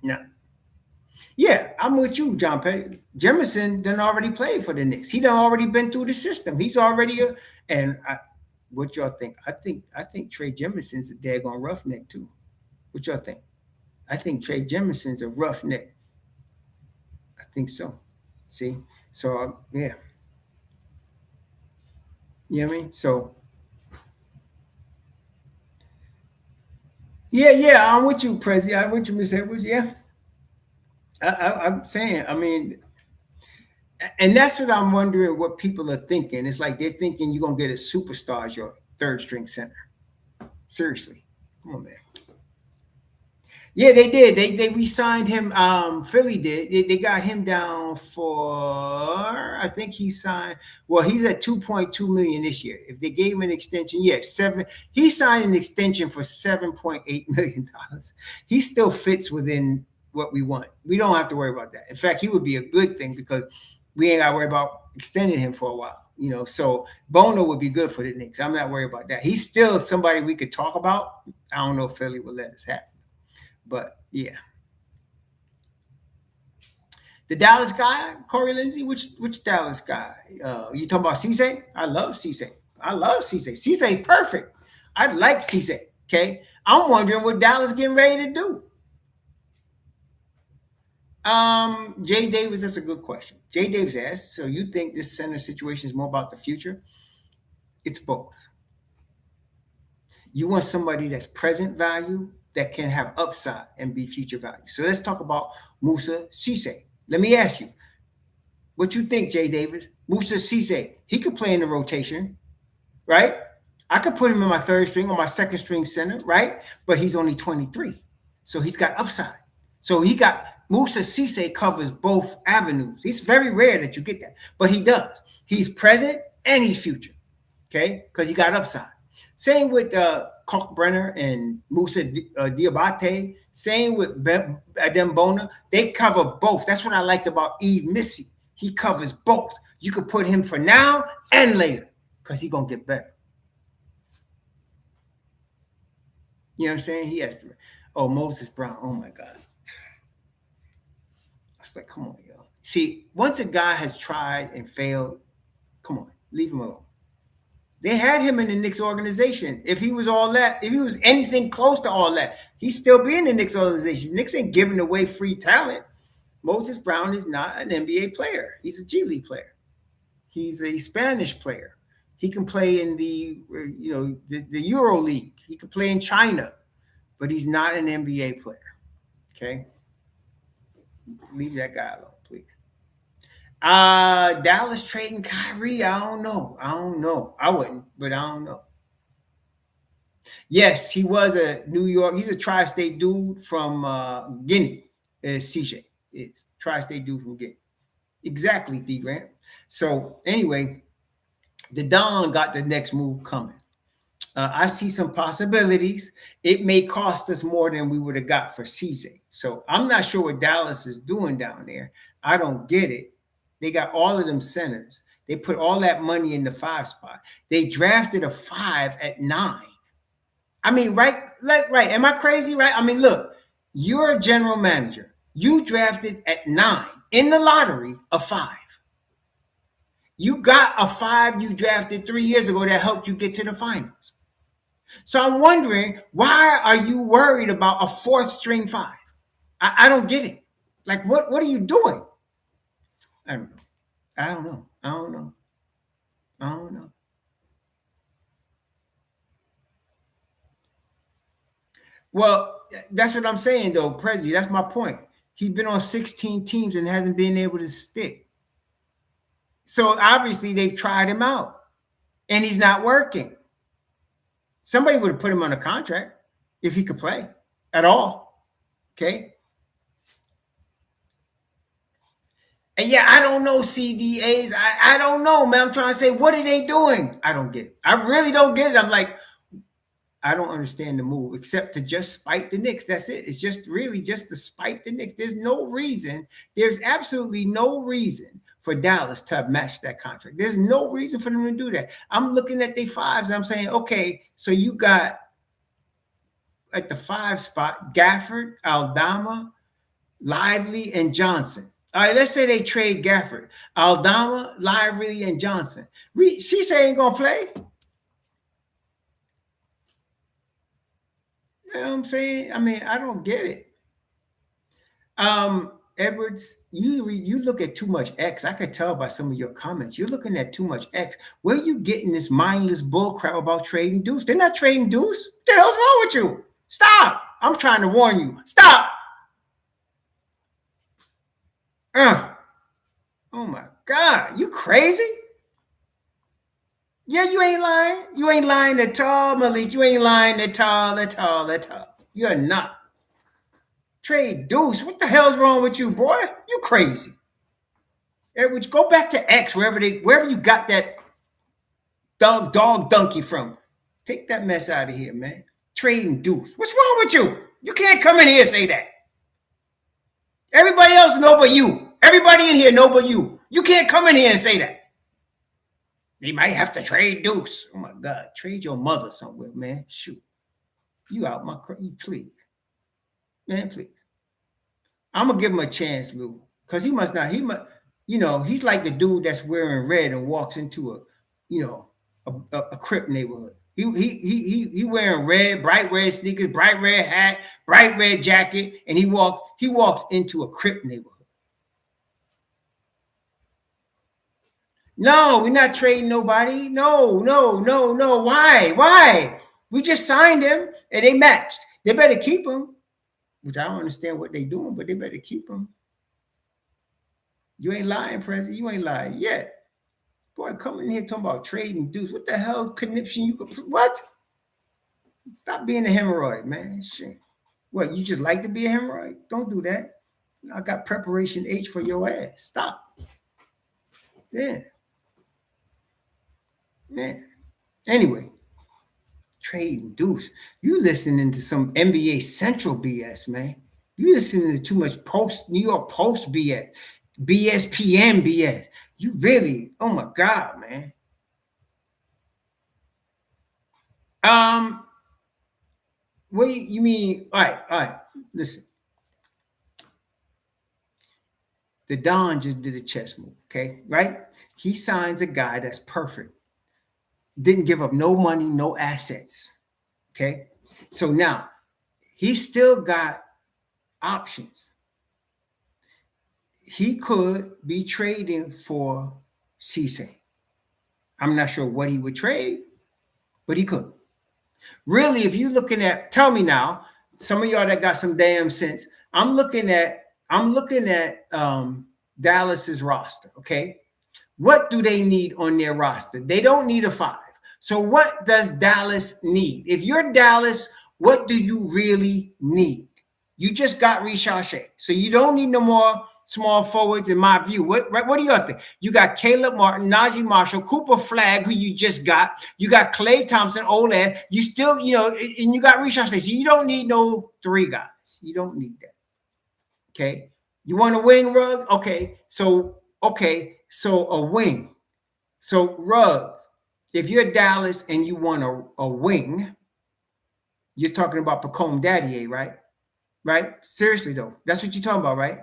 no. Yeah, I'm with you, John Petty. Jemison done already played for the Knicks. He done already been through the system. He's already what y'all think? I think Trey Jemison's a daggone roughneck too. What y'all think? I think Trey Jemison's a roughneck. I think so. See, so yeah, you know what I mean. So yeah, I'm with you, Prezi. I'm with you, Miss Edwards. Yeah, I'm saying. I mean, and that's what I'm wondering. What people are thinking. It's like they're thinking you're gonna get a superstar as your third string center. Seriously, come on, man. Yeah, they did. They re-signed him. Philly did. They got him down for. I think he signed. Well, he's at 2.2 million this year. If they gave him an extension, yes, seven. He signed an extension for $7.8 million. He still fits within what we want. We don't have to worry about that. In fact, he would be a good thing because we ain't got to worry about extending him for a while. So Bono would be good for the Knicks. I'm not worried about that. He's still somebody we could talk about. I don't know if Philly will let us happen. But yeah, the Dallas guy, Corey Lindsey. Which Dallas guy? You talking about Cisse? I love Cisse. I love Cisse. Cisse perfect. I like Cisse. Okay, I'm wondering what Dallas getting ready to do. Jay Davis, that's a good question. Jay Davis asked, so you think this center situation is more about the future? It's both. You want somebody that's present value that can have upside and be future value. So let's talk about Moussa Cisse. Let me ask you, what you think, Jay Davis? Moussa Cisse, he could play in the rotation, right? I could put him in my third string or my second string center, right? But he's only 23. So he's got upside. So Moussa Cisse covers both avenues. It's very rare that you get that, but he does. He's present and he's future, okay? Because he got upside. Same with Kalkbrenner and Moussa Diabate. Same with Adembona. They cover both. That's what I liked about Eve Missy. He covers both. You could put him for now and later because he's going to get better. You know what I'm saying? He has to. Oh, Moses Brown. Oh, my God. It's like, come on, yo. See, once a guy has tried and failed, come on, leave him alone. They had him in the Knicks organization. If he was all that, if he was anything close to all that, he'd still be in the Knicks organization. Knicks ain't giving away free talent. Moses Brown is not an NBA player. He's a G League player. He's a Spanish player. He can play in the Euro League. He can play in China, but he's not an NBA player. Okay, leave that guy alone, please. Dallas trading Kyrie. I don't know. I wouldn't, but I don't know. Yes, he was a New York. He's a tri-state dude from Guinea. CJ is tri-state dude from Guinea. Exactly, D Grant. So anyway, the Don got the next move coming. I see some possibilities. It may cost us more than we would have got for CJ. So I'm not sure what Dallas is doing down there. I don't get it. They got all of them centers. They put all that money in the 5 spot. They drafted a 5 at 9. I mean, right? Am I crazy? Right? I mean, look, you're a general manager. You drafted at 9 in the lottery a 5. You got a 5 you drafted 3 years ago that helped you get to the finals. So I'm wondering, why are you worried about a 4th string 5? I don't get it. Like, what are you doing? I don't know. I don't know. I don't know. I don't know. Well, that's what I'm saying, though, Prezi. That's my point. He's been on 16 teams and hasn't been able to stick. So obviously they've tried him out, and he's not working. Somebody would have put him on a contract if he could play at all. Okay. And yeah, I don't know CDAs. I don't know, man. I'm trying to say, what are they doing? I don't get it. I really don't get it. I'm like, I don't understand the move except to just spite the Knicks. That's it. It's just really just to spite the Knicks. There's no reason. There's absolutely no reason for Dallas to match that contract. There's no reason for them to do that. I'm looking at their 5s and I'm saying, okay, so you got at the 5 spot, Gafford, Aldama, Lively, and Johnson. All right, let's say they trade Gafford, Aldama, Lively, and Johnson. Cisse ain't going to play. You know what I'm saying? I mean, I don't get it. Edwards, you look at too much X. I could tell by some of your comments. You're looking at too much X. Where are you getting this mindless bull crap about trading Deuce? They're not trading Deuce. What the hell's wrong with you? Stop. I'm trying to warn you. Stop. Oh my God. You crazy? Yeah, you ain't lying. You ain't lying at all, Malik. You ain't lying at all. You're not. Trade Deuce. What the hell's wrong with you, boy? You crazy. Edwards, go back to X, wherever you got that dog donkey from. Take that mess out of here, man. Trading Deuce. What's wrong with you? You can't come in here and say that. Everybody else know but you. Everybody in here know but you. You can't come in here and say that. They might have to trade Deuce. Oh my God. Trade your mother somewhere, man. Shoot. You out my please. Man, please. I'm gonna give him a chance, Lou. Because he must, he's like the dude that's wearing red and walks into a Crip neighborhood. He wearing red, bright red sneakers, bright red hat, bright red jacket, and he walks into a Crip neighborhood. No, we're not trading nobody. No. Why? We just signed him and they matched. They better keep him. Which I don't understand what they're doing, but they better keep him. You ain't lying, President. You ain't lying yet. Boy, come in here talking about trading Deuce. What the hell conniption you could... What? Stop being a hemorrhoid, man. Shit. What, you just like to be a hemorrhoid? Don't do that. I got preparation H for your ass. Stop. Yeah. Anyway, trading Deuce. You listening to some NBA Central BS, man. You listening to too much New York Post BS, BSPN BS. You really, oh my God, man. What you mean? All right. Listen. The Don just did a chess move, okay? Right? He signs a guy that's perfect. Didn't give up no money, no assets. Okay. So now he still got options. He could be trading for Cisse. I'm not sure what he would trade, but he could. Really, if you're looking at, tell me now, some of y'all that got some damn sense. I'm looking at Dallas's roster. Okay. What do they need on their roster? They don't need a 5. So what does Dallas need? If you're Dallas, what do you really need? You just got Ricochet. So you don't need no more small forwards in my view. What do you think? You got Caleb Martin, Najee Marshall, Cooper Flagg, who you just got. You got Klay Thompson, Oled. You still, and you got Ricochet. So you don't need no 3 guys. You don't need that. Okay. You want a wing, Ruggs? Okay. So a wing. So Ruggs. If you're Dallas and you want a wing, you're talking about Pacome Daddier, right? Right? Seriously, though. That's what you're talking about, right?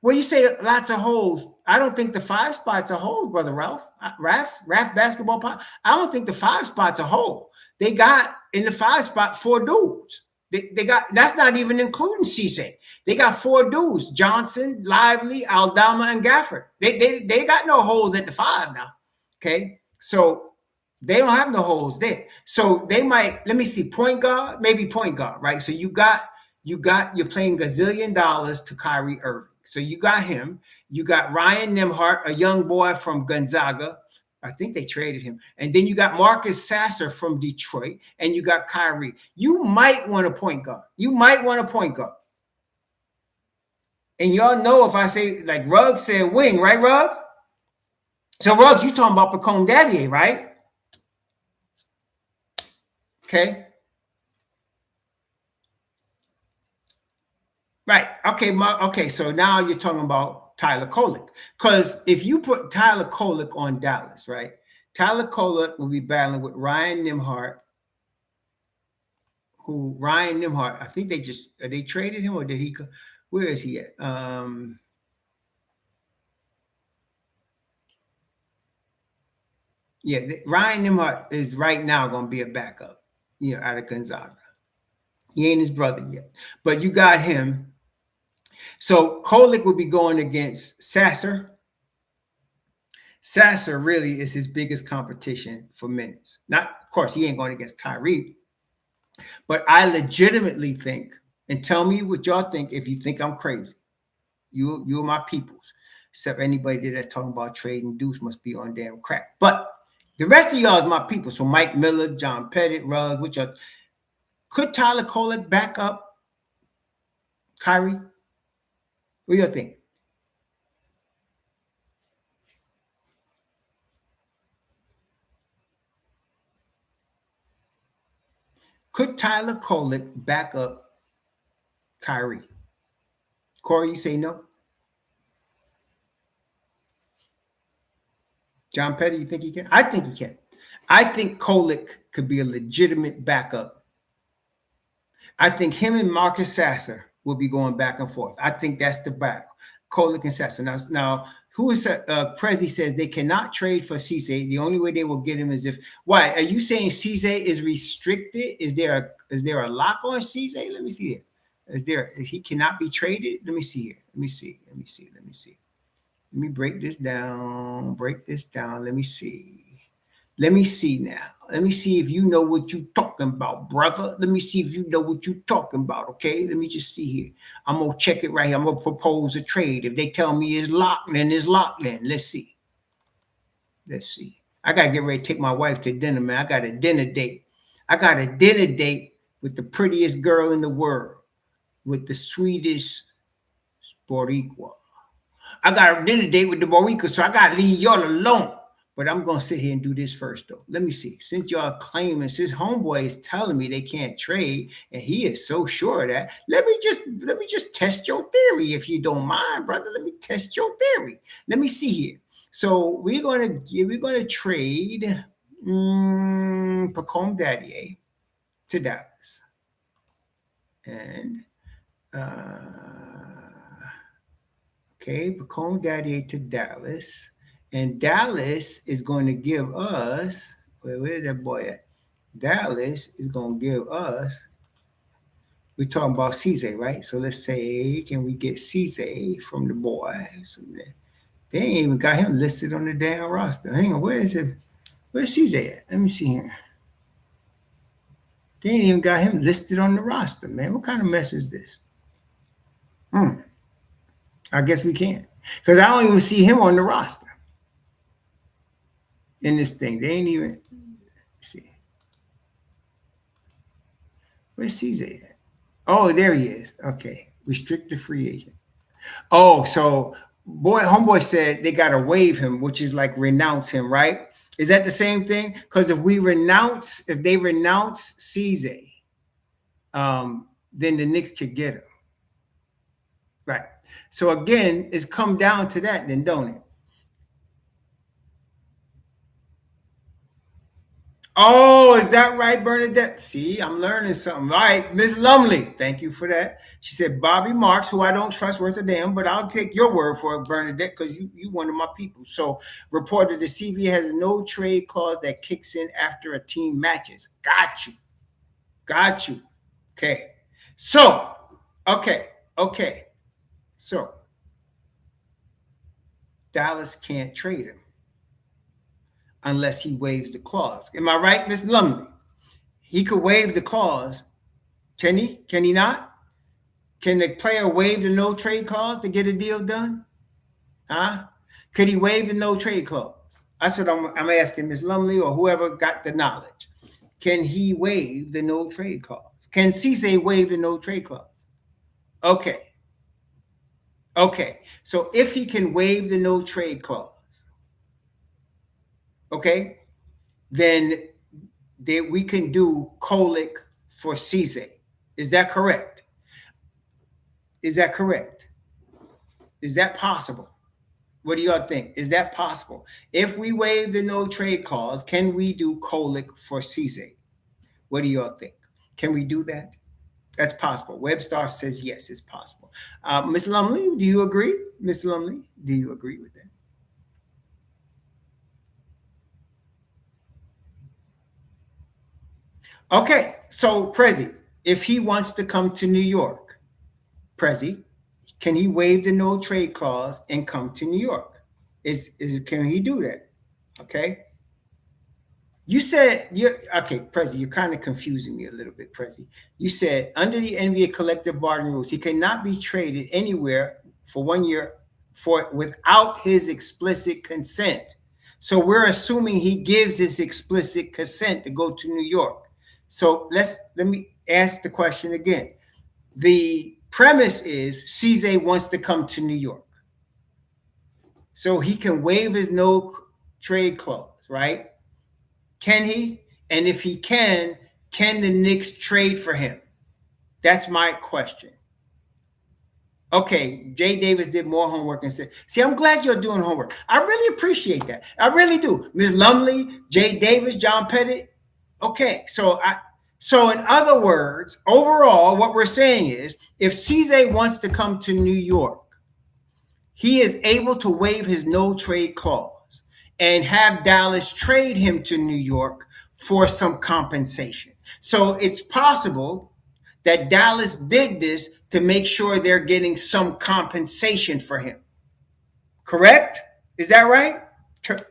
Well, you say lots of holes. I don't think the 5 spots are whole, brother Ralph. Raf basketball. I don't think the 5 spots are whole. They got in the 5 spot 4 dudes. They got, that's not even including Cisse. They got 4 dudes: Johnson, Lively, Aldama, and Gafford. They got no holes at the 5 now. Okay, so they don't have no holes there. So they might, let me see, point guard, maybe point guard, right? So you're paying $gazillion to Kyrie Irving. So you got him. You got Ryan Nembhard, a young boy from Gonzaga. I think they traded him. And then you got Marcus Sasser from Detroit, and you got Kyrie. You might want a point guard. You might want a point guard. And y'all know if I say, like Ruggs said wing, right, Ruggs? So Ruggs, you talking about Pacome Daddier, right? Okay. Right. Okay. Okay. So now you're talking about Tyler Kolek. Because if you put Tyler Kolek on Dallas, right? Tyler Kolek will be battling with Ryan Nembhard. Ryan Nembhard, I think they traded him, or did he? Where is he at? Yeah, Ryan Nembhard is right now going to be a backup, out of Gonzaga. He ain't his brother yet, but you got him. So Kolek will be going against Sasser. Sasser really is his biggest competition for minutes. Not, of course, he ain't going against Tyree, but I legitimately think, and tell me what y'all think if you think I'm crazy. You're my peoples, except anybody that's talking about trading Deuce must be on damn crack. But the rest of y'all is my people. So Mike Miller, John Pettit, Ruggs, which are, could Tyler Kolek back up Kyrie? What do you think? Could Tyler Kolek back up Kyrie? Corey, you say no? John Petty, you think he can? I think he can. I think Kolek could be a legitimate backup. I think him and Marcus Sasser will be going back and forth. I think that's the battle. Kolek and Sasser. Now who is Prezi says they cannot trade for Cisse. The only way they will get him is if, why? Are you saying Cisse is restricted? Is there a lock on Cisse? Let me see it. He cannot be traded? Let me see here. Let me see. Let me break this down. Let me see now. Let me see if you know what you're talking about, brother. Let me see if you know what you're talking about, okay? Let me just see here. I'm going to check it right here. I'm going to propose a trade. If they tell me it's locked, then it's locked then. Let's see. I got to get ready to take my wife to dinner, man. I got a dinner date with the prettiest girl in the world, with the sweetest Boricua. I got a dinner date with the Boricua, so I got to leave y'all alone. But I'm going to sit here and do this first, though. Let me see. Since y'all claiming, since homeboy is telling me they can't trade, and he is so sure of that, let me just test your theory, if you don't mind, brother. Let me test your theory. Let me see here. So we're going to trade Pacome Daddier to Dallas. And okay, Pacome Daddier to Dallas. And Dallas is going to give us, where's that boy at? Dallas is going to give us, we're talking about Cisse, right? So let's say, can we get Cisse from the boys? They ain't even got him listed on the damn roster. Hang on, where is it? Where's Cisse at? Let me see here. They ain't even got him listed on the roster, man. What kind of mess is this? I guess we can't. Because I don't even see him on the roster in this thing. They ain't even, see. Where's Cisse at? Oh, there he is. Okay. Restricted free agent. Oh, so homeboy said they got to waive him, which is like renounce him, right? Is that the same thing? Because if they renounce Cisse, then the Knicks could get him. Right. So again, it's come down to that then, don't it? Oh, is that right, Bernadette? See, I'm learning something. All right, Miss Lumley, thank you for that. She said Bobby Marks, who I don't trust worth a damn, but I'll take your word for it, Bernadette, because you one of my people. So reported the CV has a no trade clause that kicks in after a team matches. Got you. Got you. Okay. So, okay, okay. So Dallas can't trade him unless he waives the clause. Am I right, Miss Lumley? He could waive the clause. Can he? Can he not? Can the player waive the no trade clause to get a deal done? Huh? Could he waive the no trade clause? That's what I'm asking Ms. Lumley or whoever got the knowledge. Can he waive the no trade clause? Can Cisse waive the no trade clause? Okay. Okay. So if he can waive the no trade clause, okay, then we can do Kolick for Cisse. Is that correct? Is that correct? Is that possible? What do y'all think? Is that possible? If we waive the no trade clause, can we do Kolick for Cisse? What do y'all think? Can we do that? That's possible. Webstar says yes, it's possible. Ms. Lumley, do you agree? Ms. Lumley, do you agree with that? Okay, so Prezi, if he wants to come to New York, Prezi, can he waive the no trade clause and come to New York? Can he do that? Okay. You said you're okay, Prezi. You're kind of confusing me a little bit, Prezi. You said under the NBA collective bargaining rules, he cannot be traded anywhere for 1 year for without his explicit consent. So we're assuming he gives his explicit consent to go to New York. So let me ask the question again. The premise is Cisse wants to come to New York, so he can waive his no trade clause, right? Can he? And if he can the Knicks trade for him? That's my question. Okay, Jay Davis did more homework and said, see, I'm glad you're doing homework. I really appreciate that. I really do. Ms. Lumley, Jay Davis, John Pettit. Okay, so in other words, overall, what we're saying is if Cisse wants to come to New York, he is able to waive his no trade clause and have Dallas trade him to New York for some compensation. So it's possible that Dallas did this to make sure they're getting some compensation for him. Correct? Is that right?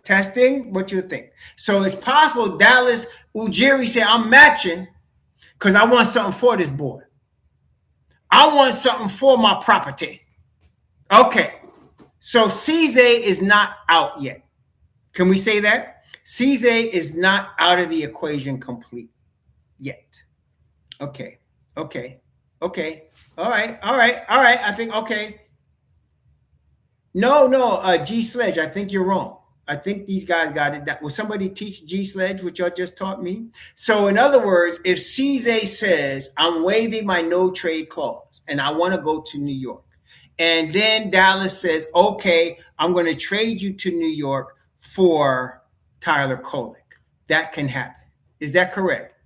Testing? What you think? So it's possible Dallas Ujiri said, I'm matching because I want something for this boy. I want something for my property. Okay. So Cisse is not out yet. Can we say that? Cisse is not out of the equation completely yet. Okay. Okay. Okay. All right. All right. All right. I think, okay. No, G Sledge, I think you're wrong. I think these guys got it. Will somebody teach G Sledge what y'all just taught me? So in other words, if Cisse says, I'm waiving my no trade clause and I want to go to New York, and then Dallas says, okay, I'm going to trade you to New York for Tyler Kolick. That can happen. Is that correct?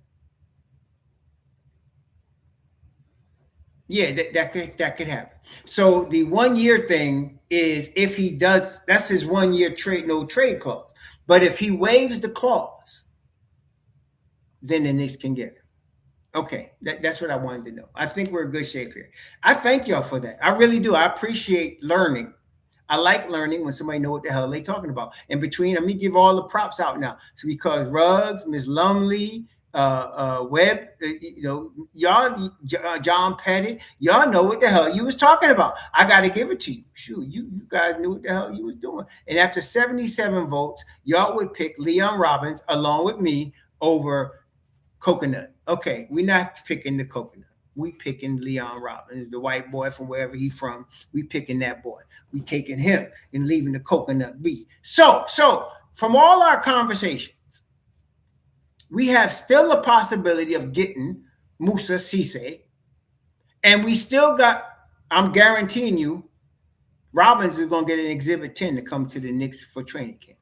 Yeah, that could happen. So the 1 year thing is if he does, that's his 1 year trade, no trade clause. But if he waives the clause, then the Knicks can get him. Okay, that's what I wanted to know. I think we're in good shape here. I thank y'all for that. I really do. I appreciate learning. I like learning when somebody know what the hell they talking about. And between, let me give all the props out now. So because Ruggs, Ms. Lumley, Webb, y'all, John Petty, y'all know what the hell you was talking about. I got to give it to you. Shoot, you guys knew what the hell you was doing. And after 77 votes, y'all would pick Leon Robbins along with me over Coconut. Okay, we're not picking the Coconut. We picking Leon Robbins, the white boy from wherever he's from. We picking that boy. We taking him and leaving the Coconut be. So from all our conversations, we have still a possibility of getting Moussa Cisse, and we still got, I'm guaranteeing you, Robbins is going to get an Exhibit 10 to come to the Knicks for training camp.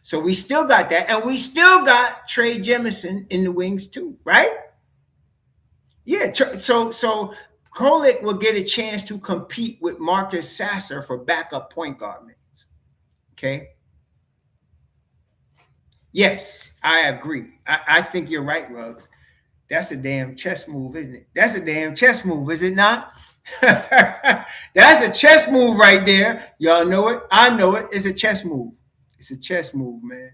So we still got that, and we still got Trey Jemison in the wings too, right? Yeah. So Kolek will get a chance to compete with Marcus Sasser for backup point guard minutes. Okay. Yes, I agree. I think you're right, Ruggs. That's a damn chess move, isn't it? That's a damn chess move, is it not? That's a chess move right there. Y'all know it. I know it. It's a chess move. It's a chess move, man.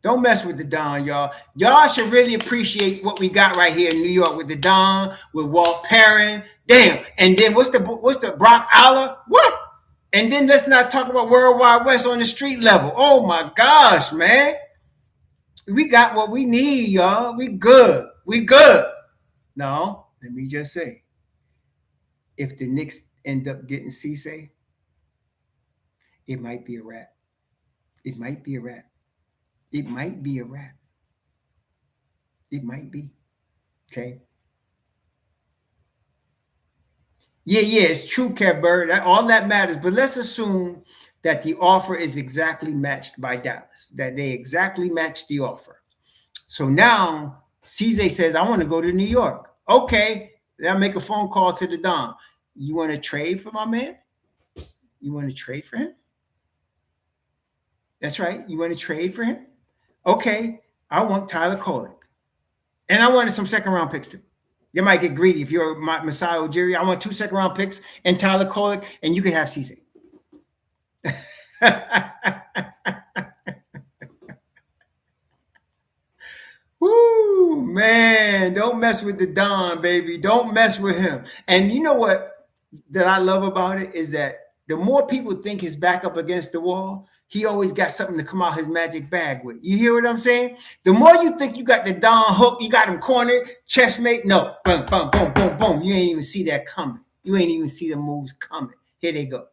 Don't mess with the Don, y'all. Y'all should really appreciate what we got right here in New York with the Don, with Walt Perrin. Damn. And then what's the Brock Aller? What? And then let's not talk about World Wide West on the street level. Oh my gosh, man. We got what we need, y'all. We good. We good. No, let me just say, if the Knicks end up getting Cisse, it might be a wrap. It might be a wrap. It might be a wrap. It might be. Okay. Yeah, it's true, Kev Bird. All that matters. But let's assume that the offer is exactly matched by Dallas, that they exactly match the offer. So now Cisse says, I want to go to New York. Okay. I'll make a phone call to the Don. You want to trade for my man? You want to trade for him? That's right. You want to trade for him? Okay. I want Tyler Kolek. And I wanted some second round picks too. You might get greedy if you're Masai Ujiri. I want 2 second round picks and Tyler Kolek, and you can have Cisse. Woo, man. Don't mess with the Don, baby. Don't mess with him. And you know what that I love about it is that the more people think his back up against the wall, he always got something to come out his magic bag with. You hear what I'm saying? The more you think you got the Don hook, you got him cornered, chessmate. No, boom, boom, boom, boom, boom. You ain't even see that coming. You ain't even see the moves coming. Here they go.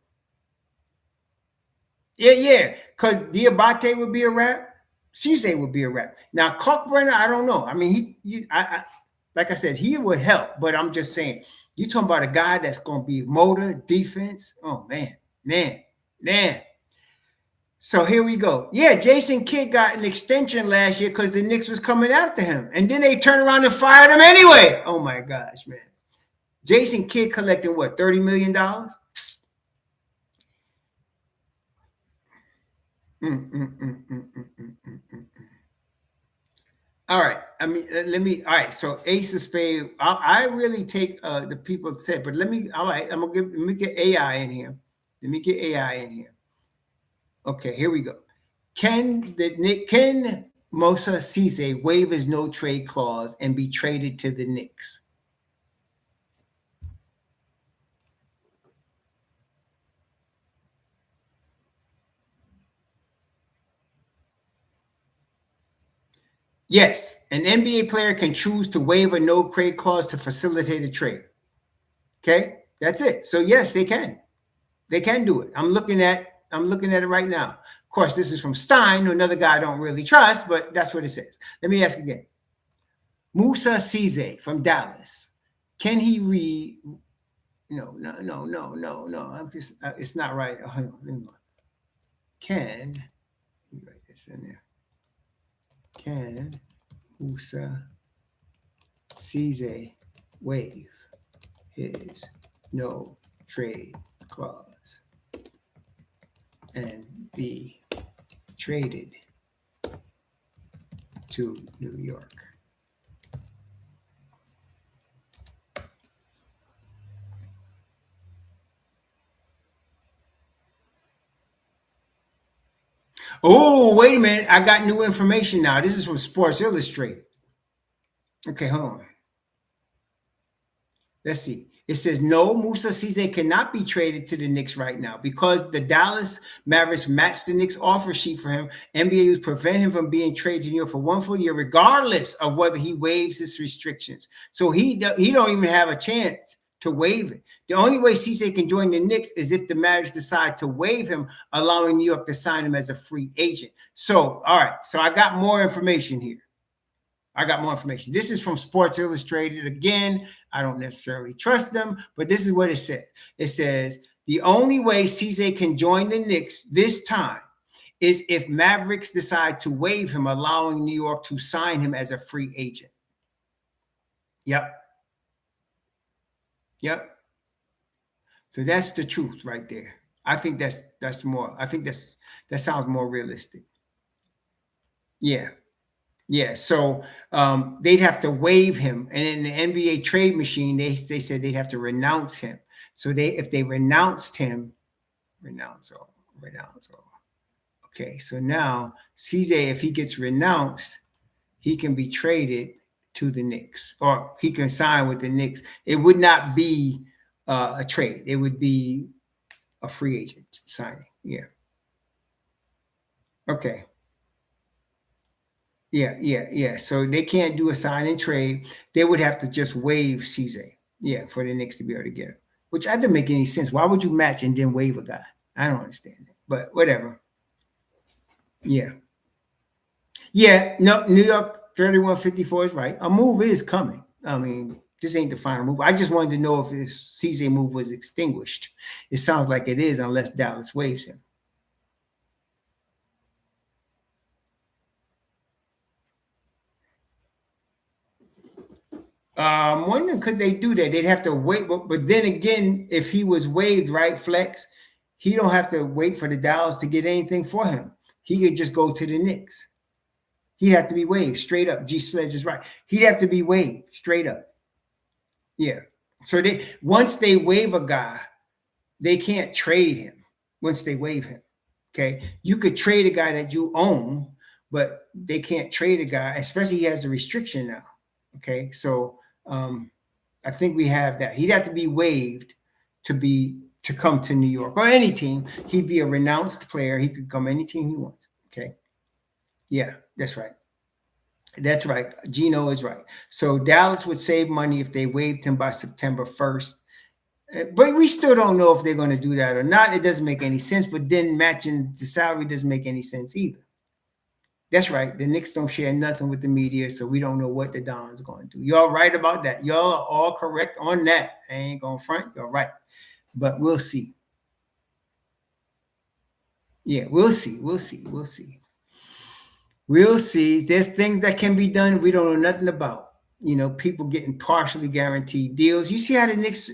Yeah. Because Diabate would be a wrap. Cisse would be a wrap. Now, Kalkbrenner, I don't know. I mean, like I said, he would help. But I'm just saying, you talking about a guy that's going to be motor, defense. Oh, man. So here we go. Yeah, Jason Kidd got an extension last year because the Knicks was coming after him. And then they turned around and fired him anyway. Oh, my gosh, man. Jason Kidd collecting what, $30 million? All right. I mean, all right. So Ace of Spade, I really take the people said, but all right, let me get AI in here. Okay, here we go. Can Moussa Cisse waive his no trade clause and be traded to the Knicks? Yes, an NBA player can choose to waive a no trade clause to facilitate a trade. Okay, that's it. So yes, they can. They can do it. I'm looking at it right now. Of course, this is from Stein, another guy I don't really trust, but that's what it says. Let me ask again. Moussa Cisse from Dallas. Can he read? No. I'm just, it's not right. Oh, hang on. Let me write this in there. Can Moussa Cisse waive his no trade clause and be traded to New York? Oh, wait a minute. I got new information now. This is from Sports Illustrated. Okay, hold on. Let's see. It says, no, Moussa Cisse cannot be traded to the Knicks right now because the Dallas Mavericks matched the Knicks offer sheet for him. NBA was prevent him from being traded to New York for 1 full year, regardless of whether he waives his restrictions. So he don't even have a chance to waive it. The only way Cisse can join the Knicks is if the Mavericks decide to waive him, allowing New York to sign him as a free agent. So, all right. So I got more information here. This is from Sports Illustrated. Again, I don't necessarily trust them, but this is what it says. It says, the only way Cisse can join the Knicks this time is if Mavericks decide to waive him, allowing New York to sign him as a free agent. Yep. Yep. So that's the truth right there. I think that's more. I think that sounds more realistic. Yeah. Yeah. So they'd have to waive him, and in the NBA trade machine, they said they'd have to renounce him. So if they renounced him, renounce all. Okay. So now CJ, if he gets renounced, he can be traded to the Knicks, or he can sign with the Knicks. It would not be a trade. It would be a free agent signing. Yeah. Okay. Yeah. So they can't do a sign and trade. They would have to just waive CJ. Yeah, for the Knicks to be able to get him. Which I didn't make any sense. Why would you match and then waive a guy? I don't understand it. But whatever. Yeah. Yeah. No, New York 3154 is right. A move is coming. I mean, this ain't the final move. I just wanted to know if this CJ move was extinguished. It sounds like it is, unless Dallas waives him. I'm wondering, could they do that? They'd have to wait, but then again, if he was waived, right, Flex, he don't have to wait for the Dallas to get anything for him. He could just go to the Knicks. He'd have to be waived straight up. G Sledge is right. He'd have to be waived straight up. Yeah. So once they waive a guy, they can't trade him once they waive him. Okay. You could trade a guy that you own, but they can't trade a guy, especially he has a restriction now. Okay. So I think we have that. He'd have to be waived to come to New York or any team. He'd be a renounced player. He could come any team he wants. Okay. Yeah, that's right. That's right. Gino is right. So Dallas would save money if they waived him by September 1st. But we still don't know if they're going to do that or not. It doesn't make any sense. But then matching the salary doesn't make any sense either. That's right. The Knicks don't share nothing with the media, so we don't know what the Don's going to do. Y'all right about that. Y'all are all correct on that. I ain't going to front. You're right. But we'll see. Yeah, we'll see. We'll see. We'll see. We'll see. There's things that can be done we don't know nothing about. People getting partially guaranteed deals. You see how the Knicks,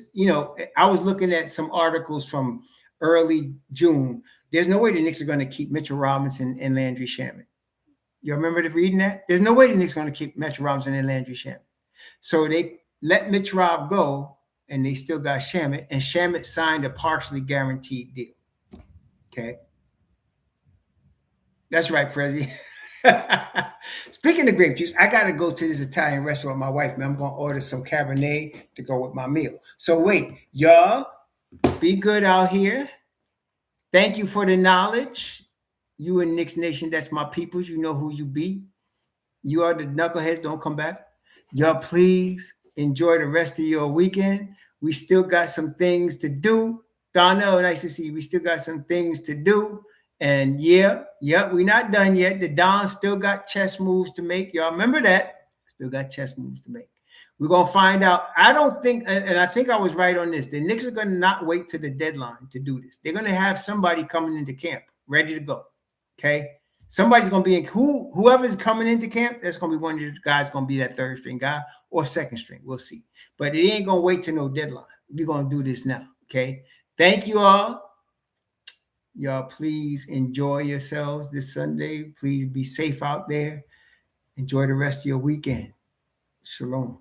I was looking at some articles from early June. There's no way the Knicks are going to keep Mitchell Robinson and Landry Shamet. You remember reading that? There's no way the Knicks are going to keep Mitchell Robinson and Landry Shamet. So they let Mitch Rob go, and they still got Shamet, and Shamet signed a partially guaranteed deal. Okay. That's right, Prezi. Speaking of grape juice, I got to go to this Italian restaurant with my wife, man. I'm going to order some Cabernet to go with my meal. So wait, y'all, be good out here. Thank you for the knowledge. You in Knicks Nation, that's my peoples. You know who you be. You are the knuckleheads. Don't come back. Y'all, please enjoy the rest of your weekend. We still got some things to do. Donnell, nice to see you. We still got some things to do. And yeah, we're not done yet. The Don still got chess moves to make. Y'all remember that? Still got chess moves to make. We're going to find out. I don't think, and I think I was right on this. The Knicks are going to not wait to the deadline to do this. They're going to have somebody coming into camp ready to go. Okay. Somebody's going to be in whoever's coming into camp. That's going to be one of the guys going to be that third string guy or second string. We'll see. But it ain't going to wait to no deadline. We're going to do this now. Okay. Thank you all. Y'all, please enjoy yourselves this Sunday. Please be safe out there. Enjoy the rest of your weekend. Shalom.